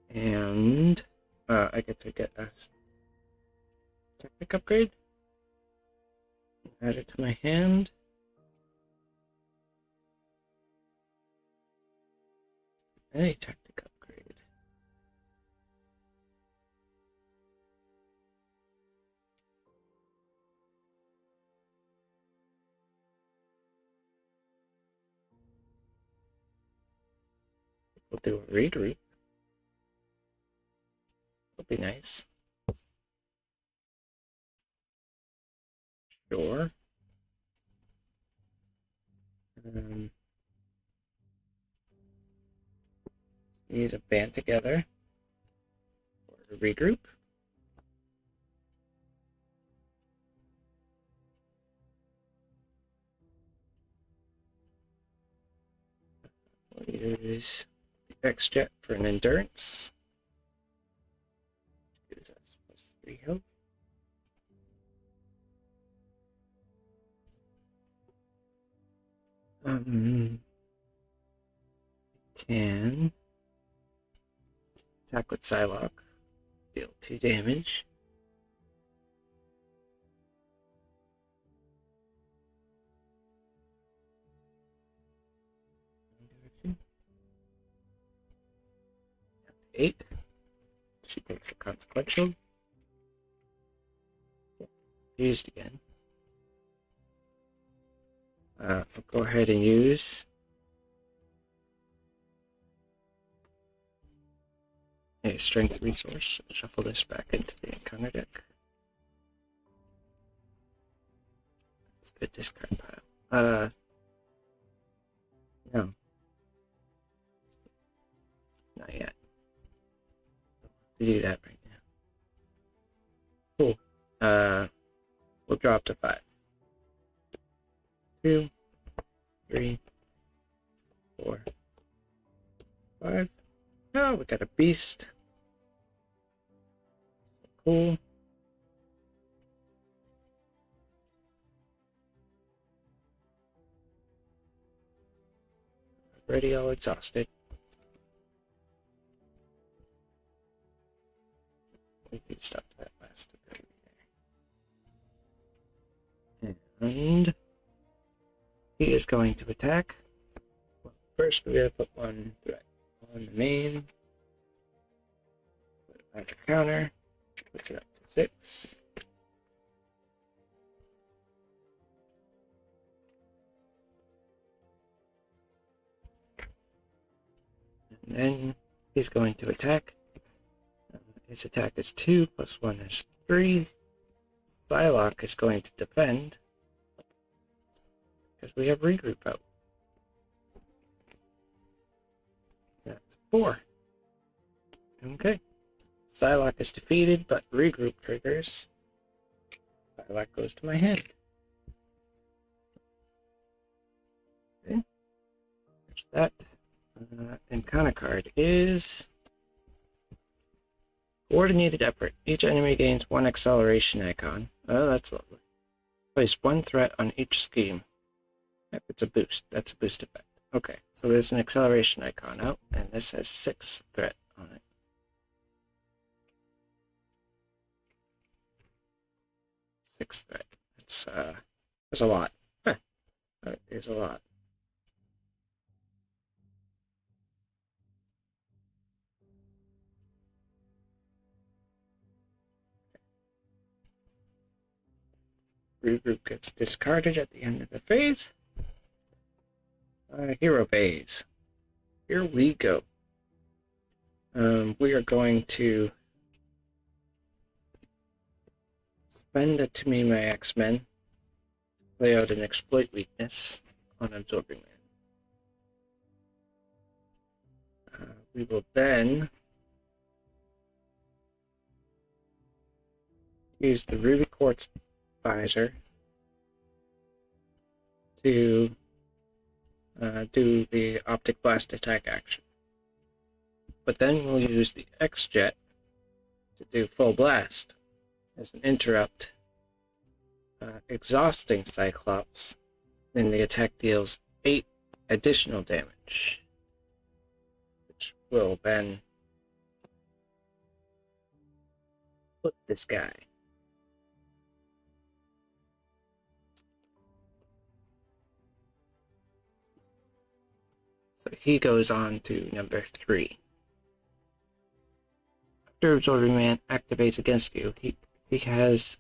And I get to get a tactic upgrade. Add it to my hand. A tactic upgrade. We'll do a regroup. That'll be nice. Sure. Use a band together for a regroup. We'll use the X-Jet for an endurance. Gives us +3 health. Can attack with Psylocke, deal 2 damage. Down to 8. She takes a consequential. Used again. I'll go ahead and use a strength resource. Shuffle this back into the encounter deck. It's the discard pile. No. Not yet. We'll do that right now. Cool. We'll drop to 5. 2, 3, 4, 5. Oh, we got a beast. Cool. Already all exhausted. We can stop that last ability there. And he is going to attack. Well, first, we gotta put 1 threat on the main. Put it back to counter. Puts it up to 6. And then he's going to attack. His attack is 2, plus 1 is 3. Psylocke is going to defend, because we have regroup out. That's 4. Okay. Psylocke is defeated, but regroup triggers. Psylocke goes to my hand. Okay. There's that. Encounter card is coordinated effort. Each enemy gains 1 acceleration icon. Oh, that's lovely. Place 1 threat on each scheme. Yep, it's a boost. That's a boost effect. Okay, so there's an acceleration icon out, and this has 6 threat on it. Six threat. That's a lot. Huh. That is a lot. Regroup gets discarded at the end of the phase. Hero phase. Here we go. We are going to spend a To Me My Xmen, play out an exploit weakness on Absorbing Man. We will then use the Ruby Quartz Visor to do the Optic Blast attack action. But then we'll use the X-Jet to do Full Blast as an interrupt, exhausting Cyclops. Then the attack deals 8 additional damage, which will then flip this guy. So he goes on to number 3. After Absorbing Man activates against you, he has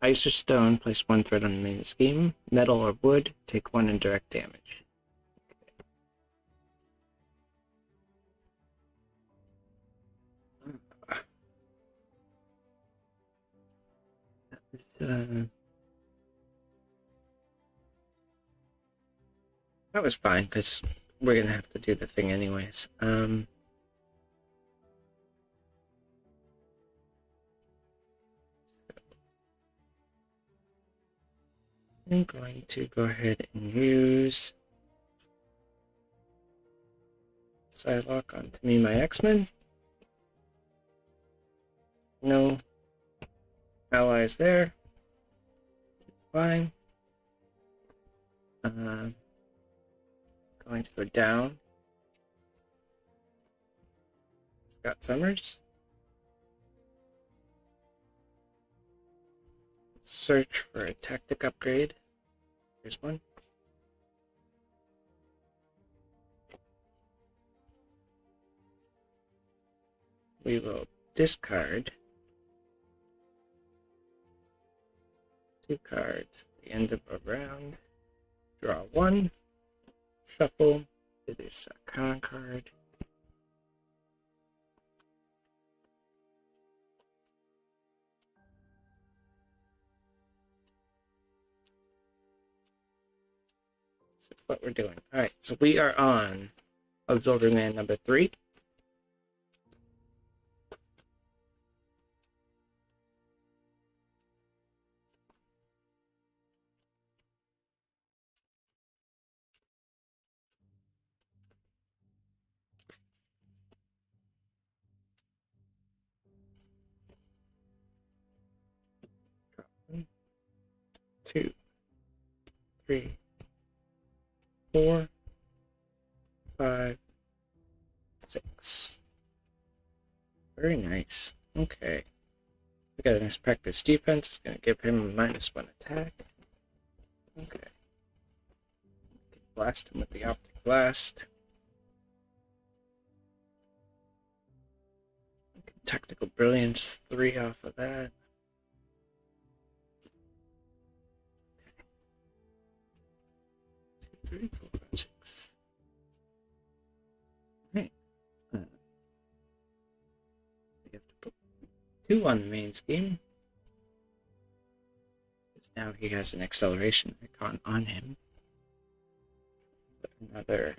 Ice or Stone, place 1 threat on the main scheme. Metal or Wood, take 1 indirect damage. That was fine, because we're going to have to do the thing anyways. I'm going to go ahead and use Psylocke on To Me My Xmen. No allies there. Fine. Going to go down. Scott Summers. Search for a tactic upgrade. Here's one. We will discard 2 cards at the end of a round. Draw 1. Shuffle. It is a con card. So what we're doing. Alright, so we are on Absorbing Man number 3. One, 2, 3, 4, 5, 6. Very nice. Okay. We got a nice practice defense. It's going to give him a -1 attack. Okay. Blast him with the Optic Blast. Tactical Brilliance 3 off of that. Two, three, four, five, six. Okay. We have to put 2 on the main scheme. Now he has an acceleration icon on him. Put another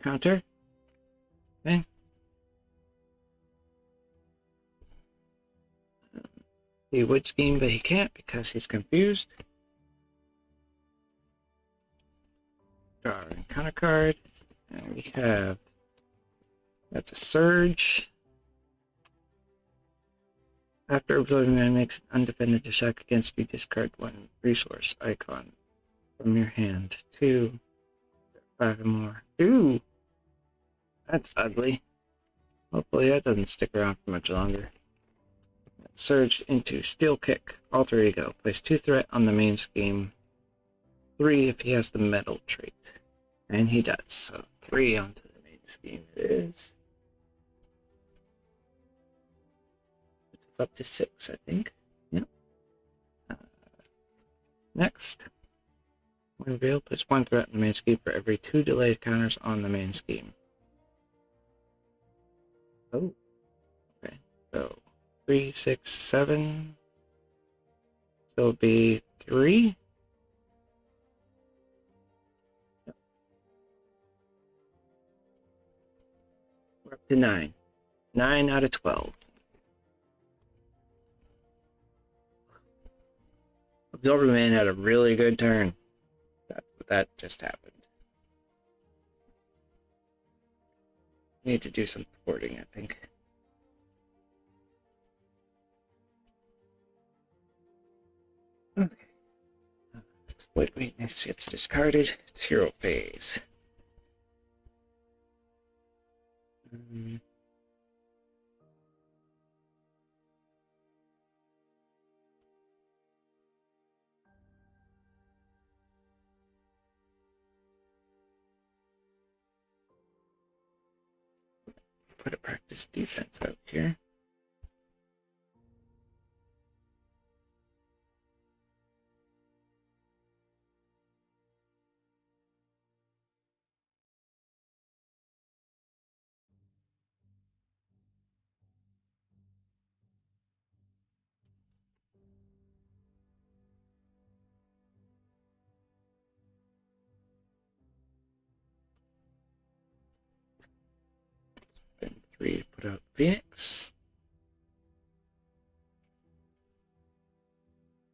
counter. Okay. He would scheme, but he can't because he's confused. Draw a counter card. And we have, that's a surge. After absorbing man makes an undefended attack against you, discard 1 resource icon from your hand. 2, 5 or more. Ooh! That's ugly. Hopefully that doesn't stick around for much longer. Surge into Steel Kick, Alter Ego. Place 2 threat on the main scheme. 3 if he has the metal trait. And he does, so 3 onto the main scheme it is. It's up to 6, I think. Yep. Next. When revealed, place 1 threat on the main scheme for every 2 delayed counters on the main scheme. Oh. Okay, so 3, 6, 7. So it'll be 3. Yep. We're up to 9. 9 out of 12. Absorber Man had a really good turn. That just happened. Need to do some thwarting, I think. Okay. Exploit weakness gets discarded. It's hero phase. Put a practice defense out here. Spend 3 to put out Phoenix.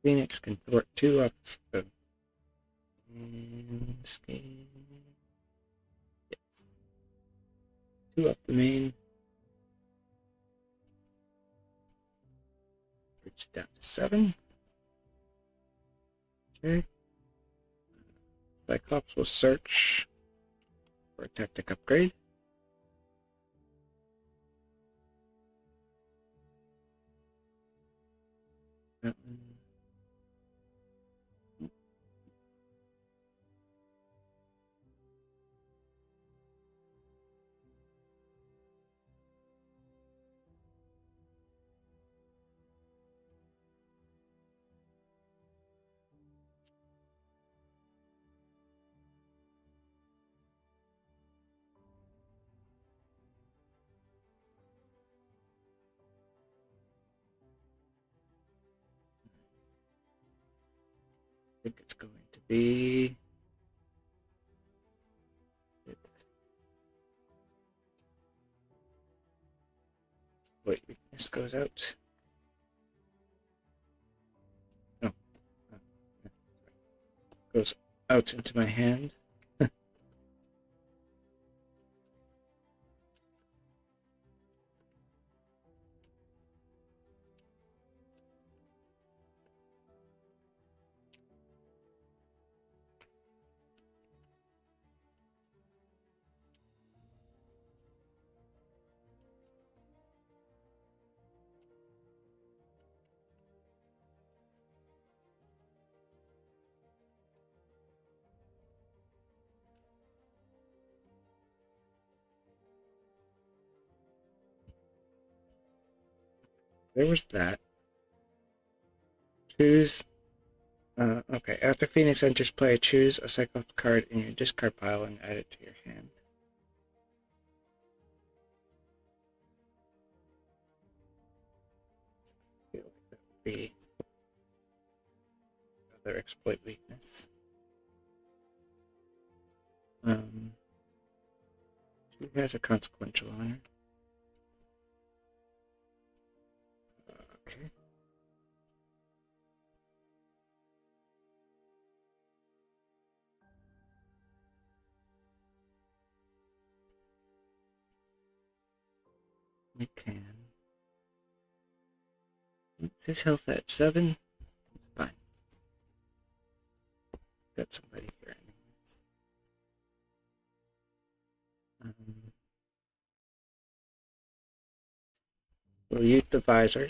Phoenix can thwart 2 off the main scheme. Yes. 2 off the main. Brings it down to 7. Okay. Cyclops will search for a tactic upgrade. That one. I think it's going to be Wait, weakness goes out. Oh, goes out into my hand. there was that. Choose. Okay, after Phoenix enters play, choose a Cyclops card in your discard pile and add it to your hand. I feel like that would be another exploit weakness. She has a consequential on her. Okay. We can. Is his health at 7? It's fine. Got somebody here anyways. We'll use the visor.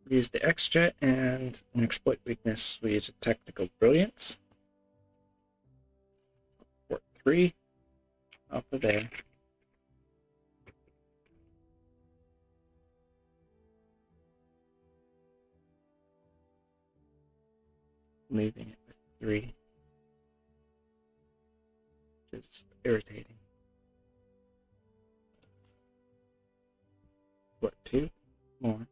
We use the X-Jet and an exploit weakness. We use a technical brilliance. Port 3 off of there. Leaving it with 3. Which is irritating. Port 2 more.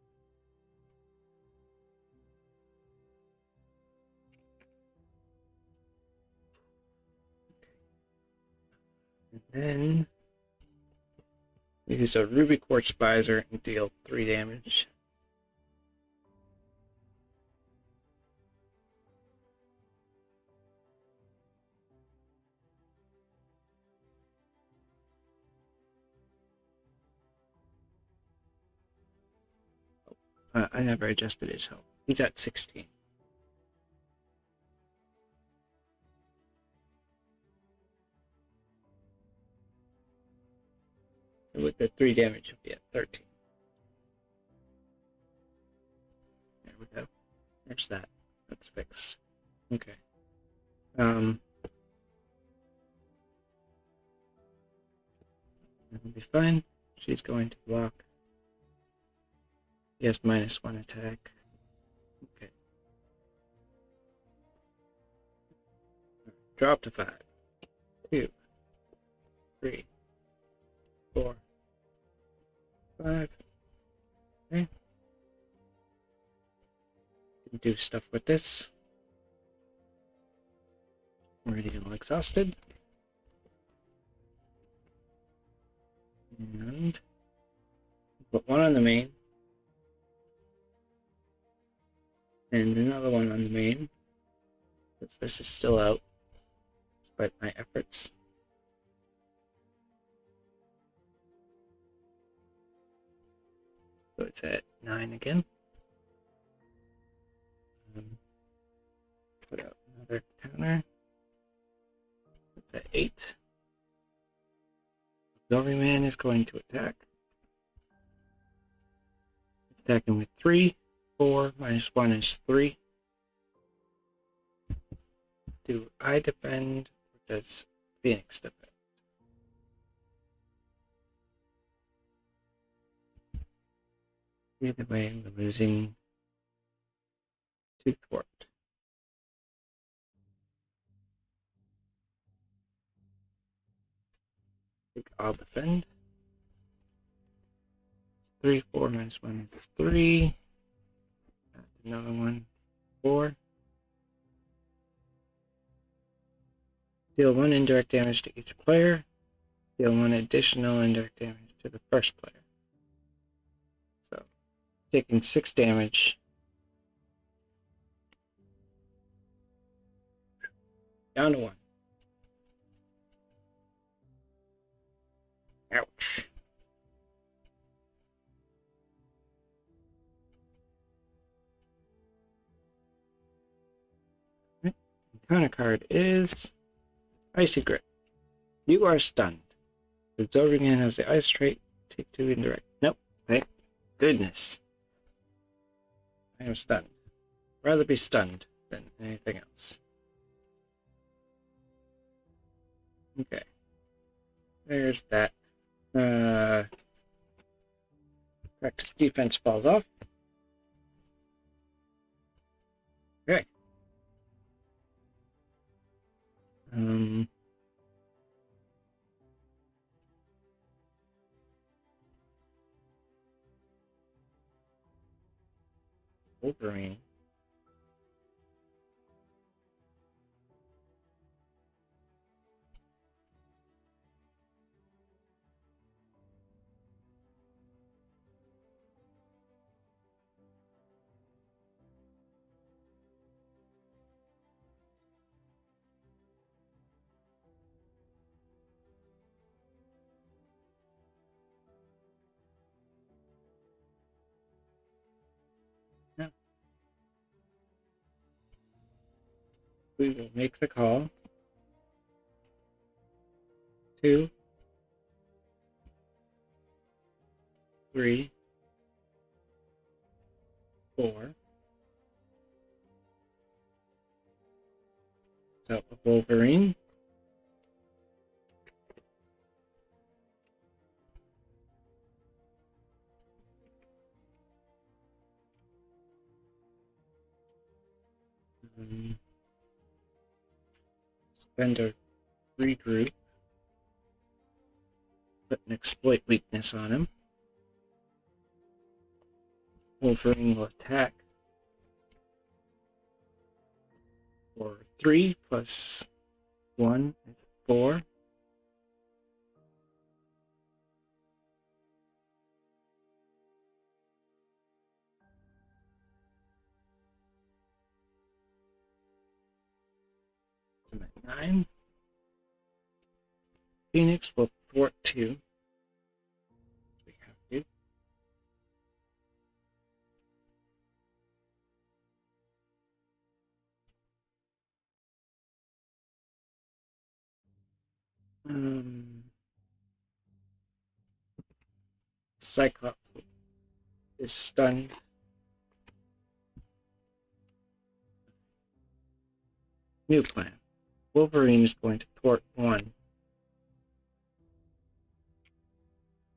And then use a ruby quartz visor and deal 3 damage. I never adjusted his health. He's at 16. So with the 3 damage, he'll be at 13. There we go. There's that. That's fixed. Okay. That'll be fine. She's going to block. He has -1 attack. Okay. Drop to 5. 2, 3, 4, 5. Okay. Can do stuff with this. Already all exhausted. And put 1 on the main. And another 1 on the main. Because this is still out. Despite my efforts. So it's at 9 again. Put out another counter. It's at 8. Auxiliary man is going to attack. It's attacking with 3, 4, -1 is 3. Do I defend, or does Phoenix defend? Either way, we're losing 2 thwart. I think I'll defend. 3, 4, -1 is 3. That's another 1, 4. Deal 1 indirect damage to each player. Deal 1 additional indirect damage to the first player. So, taking 6 damage. Down to 1. Ouch. counter card is Icy Grip. You are stunned. Absorbing in has the ice trait. Take 2 indirect. Nope. Thank goodness. I am stunned. Rather be stunned than anything else. Okay. There's that. Practice defense falls off. Okay. Wolverine. Yeah. We will make the call. 2, 3, 4. So Wolverine. Spend a regroup. Put an exploit weakness on him. Wolverine will attack for 3 plus 1 is 4. So I'm at 9. Phoenix will thwart 2. We have to. Cyclops is stunned. New plan. Wolverine is going to thwart 1.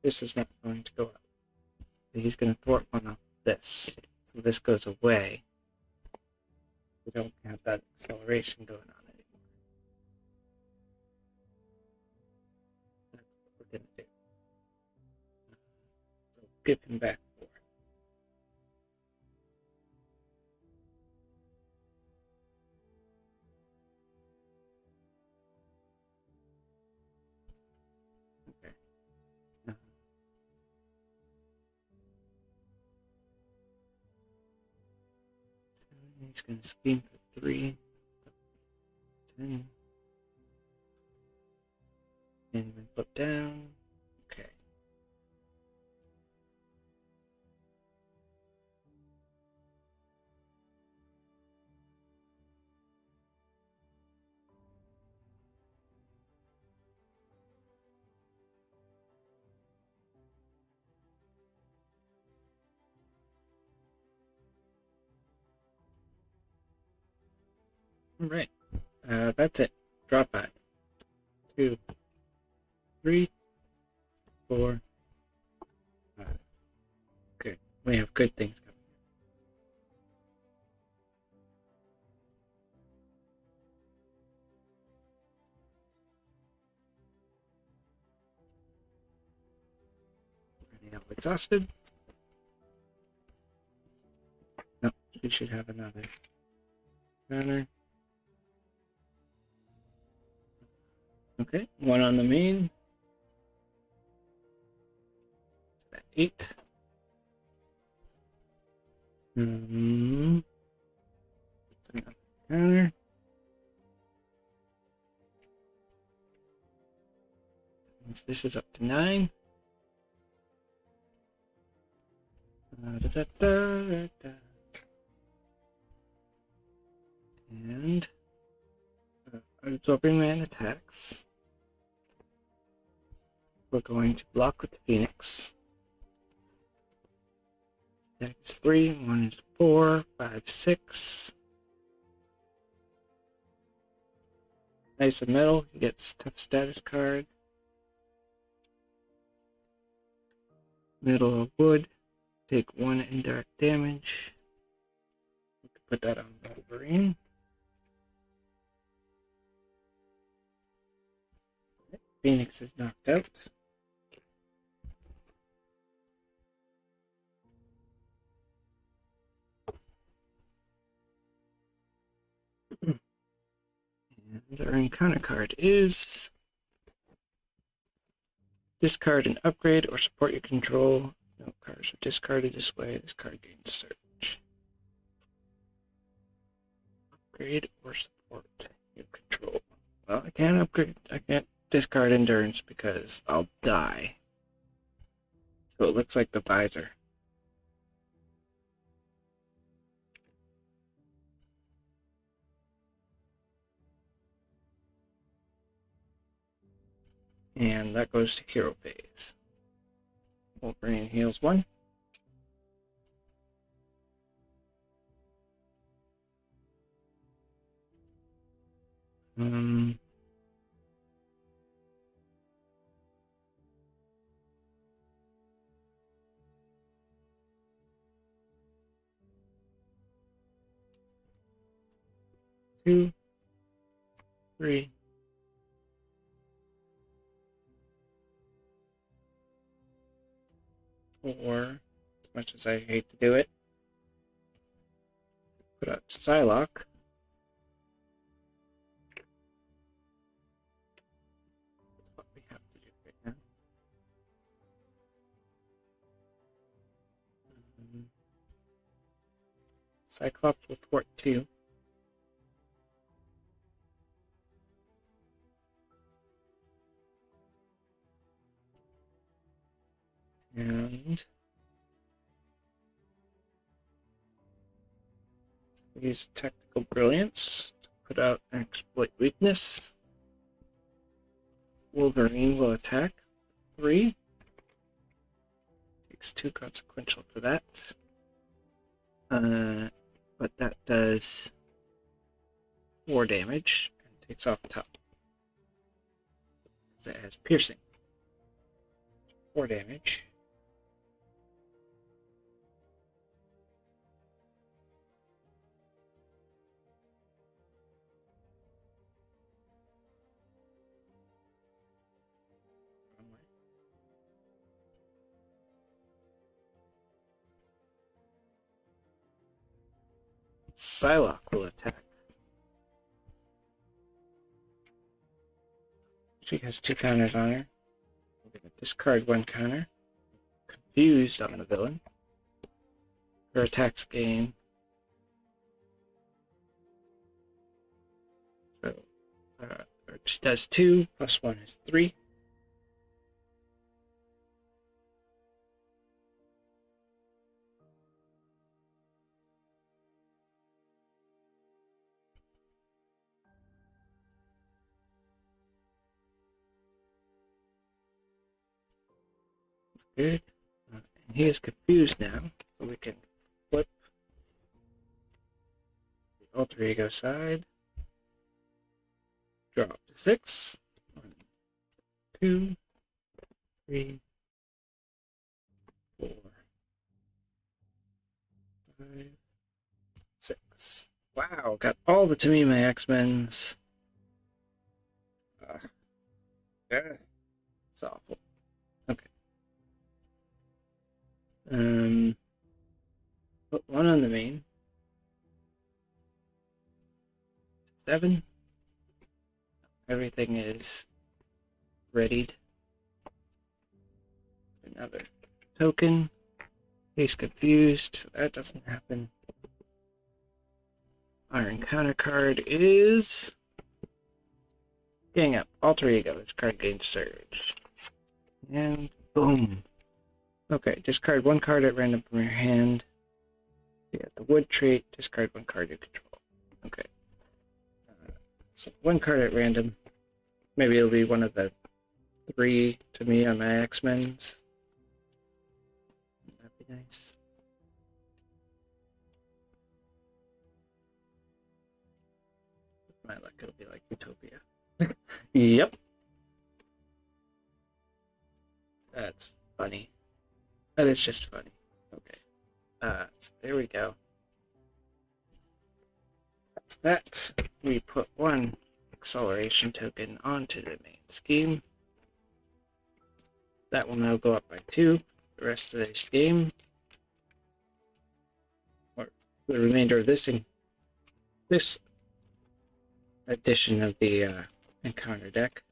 This is not going to go up. He's going to thwart 1 off this. So this goes away. We don't have that acceleration going on anymore. That's what we're going to do. So give him back 4. Okay. So he's going to scheme for 3. 10. And then flip down. Okay. All right. That's it. Drop 5. 2, 3, 4, 5. Good. We have good things coming. Are now exhausted? No, we should have another counter. Okay, 1 on the main. So that 8. That's another counter. This is up to 9. And Absorbing Man attacks. We're going to block with the Phoenix. Attack is 3, 1 is 4, 5, 6. Ice of Metal, he gets tough status card. Metal of Wood, take 1 indirect damage. We can put that on Wolverine. Phoenix is knocked out. And our encounter card is discard an upgrade or support you control. No cards are discarded this way. This card gains search. Upgrade or support you control. Well, I can't upgrade. I can't discard endurance because I'll die. So it looks like the visor. And that goes to hero phase. Wolverine heals 1. Two, 3. Or, as much as I hate to do it, put out Psylocke. What we have to do right now. Cyclops will thwart 2. And use Technical Brilliance to put out an exploit weakness. Wolverine will attack 3. Takes 2 consequential for that. But that does 4 damage and takes off the top. Because it has piercing. 4 damage. Psylocke will attack. She has 2 counters on her. We're going to discard 1 counter. Confused on the villain. Her attacks gain. So, she does 2, plus 1 is 3. That's good. And he is confused now, so we can flip the alter ego side. Drop to 6. 1, 2, 3, 4, 5, 6. Wow, got all the Tamima X-Men's. Yeah, it's awful. Okay. Put 1 on the main. 7. Everything is readied. Another token. He's confused, so that doesn't happen. Our encounter card is Gang Up, Alter Ego. This card gains Surge. And boom. Okay, discard 1 card at random from your hand. You got the Wood trait, discard 1 card you control. Okay. So one card at random. Maybe it'll be one of the 3 to me on my Xmen's. That'd be nice. With my luck, it'll be like Utopia. Yep. That's funny. That is just funny. Okay. So there we go. That's that. We put one acceleration token onto the main scheme. That will now go up by 2 the rest of this game. Or the remainder of this edition of the encounter deck.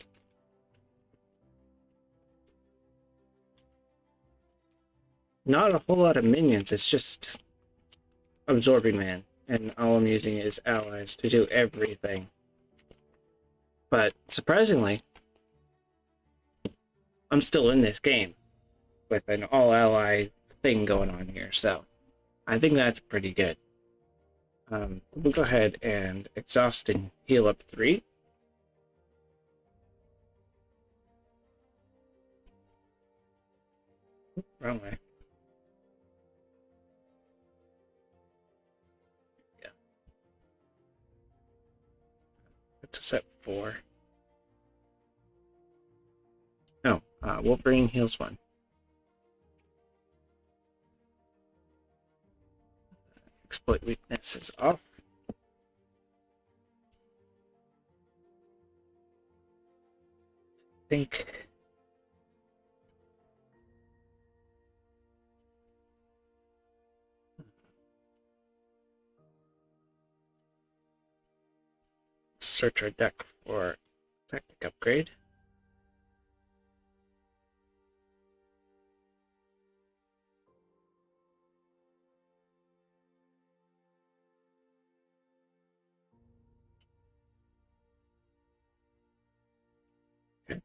Not a whole lot of minions, it's just Absorbing Man, and all I'm using is allies to do everything. But surprisingly, I'm still in this game with an all-ally thing going on here, so I think that's pretty good. We'll go ahead and exhaust and heal up 3. Wrong way. Yeah. That's a set 4. No, Wolverine heals 1. Exploit weakness is off. I think search our deck for tactic upgrade. Okay.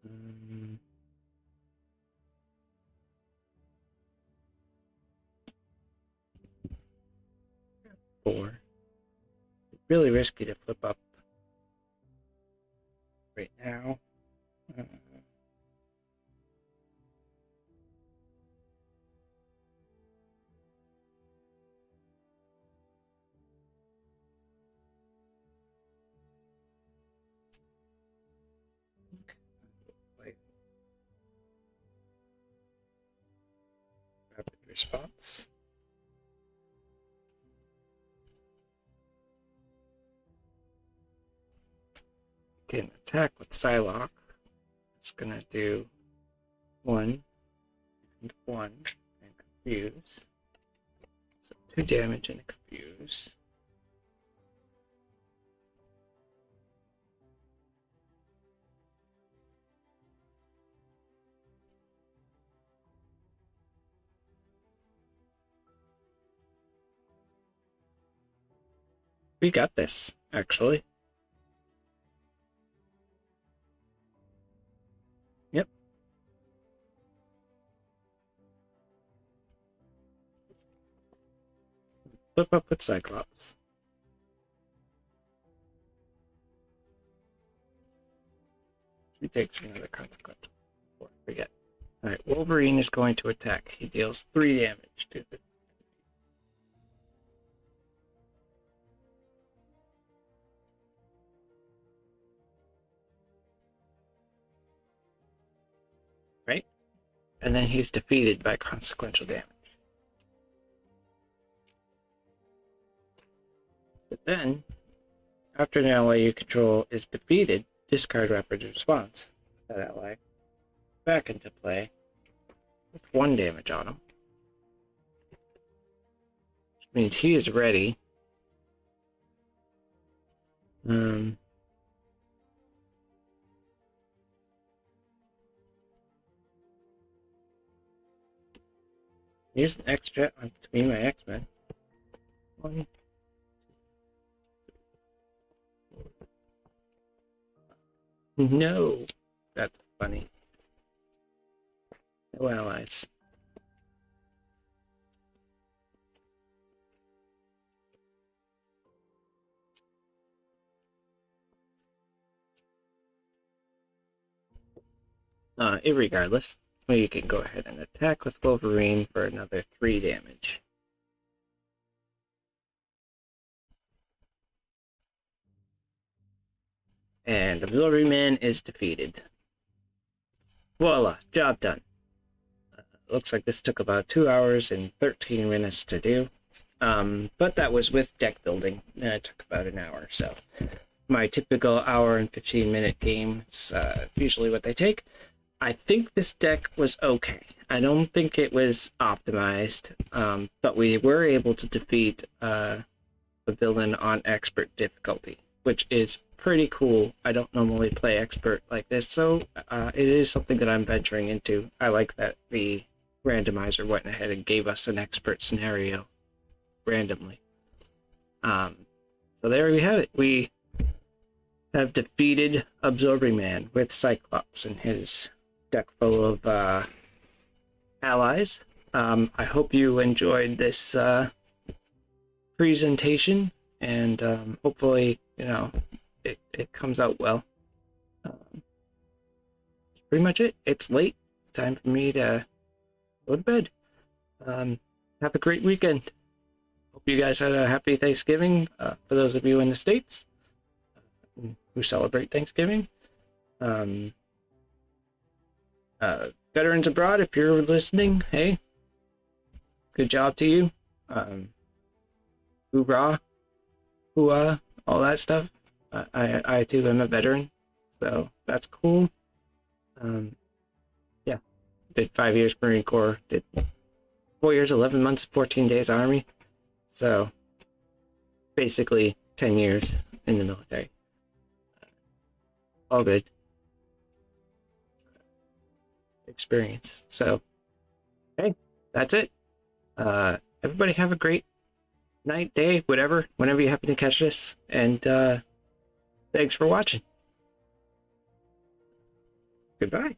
Um, 4. Really risky to flip up right now. Wait. Rapid response. Can attack with Psylocke. It's gonna do 1 and 1 and confuse. So 2 damage and confuse. We got this, actually. Yep. Flip up with Cyclops. He takes another consequence. Forget. Alright, Wolverine is going to attack. He deals 3 damage to the right? And then he's defeated by consequential damage. But then, after an ally you control is defeated, discard rapid response. That ally back into play with 1 damage on him. Which means he is ready. Use an extra on between my X-Men. One. No. That's funny. No allies. Irregardless, we can go ahead and attack with Wolverine for another 3 damage. And Auxiliary Man is defeated. Voila, job done. Looks like this took about 2 hours and 13 minutes to do. But that was with deck building. It took about an hour, so my typical hour and 15-minute game is usually what they take. I think this deck was okay. I don't think it was optimized, but we were able to defeat the villain on expert difficulty, which is pretty cool. I don't normally play expert like this, so it is something that I'm venturing into. I like that the randomizer went ahead and gave us an expert scenario randomly. So there we have it. We have defeated Absorbing Man with Cyclops and his deck full of allies. I hope you enjoyed this presentation, and hopefully, it comes out well. That's pretty much it. It's late. It's time for me to go to bed. Have a great weekend. Hope you guys had a happy Thanksgiving. For those of you in the States who celebrate Thanksgiving. Veterans abroad, if you're listening, hey, good job to you. Hoorah, hooah, all that stuff. I too am a veteran, so that's cool. Yeah, did 5 years Marine Corps, did 4 years, 11 months, 14 days Army, so basically 10 years in the military. All good experience. So, hey, that's it. Everybody have a great night, day, whatever, whenever you happen to catch this, and thanks for watching. Goodbye.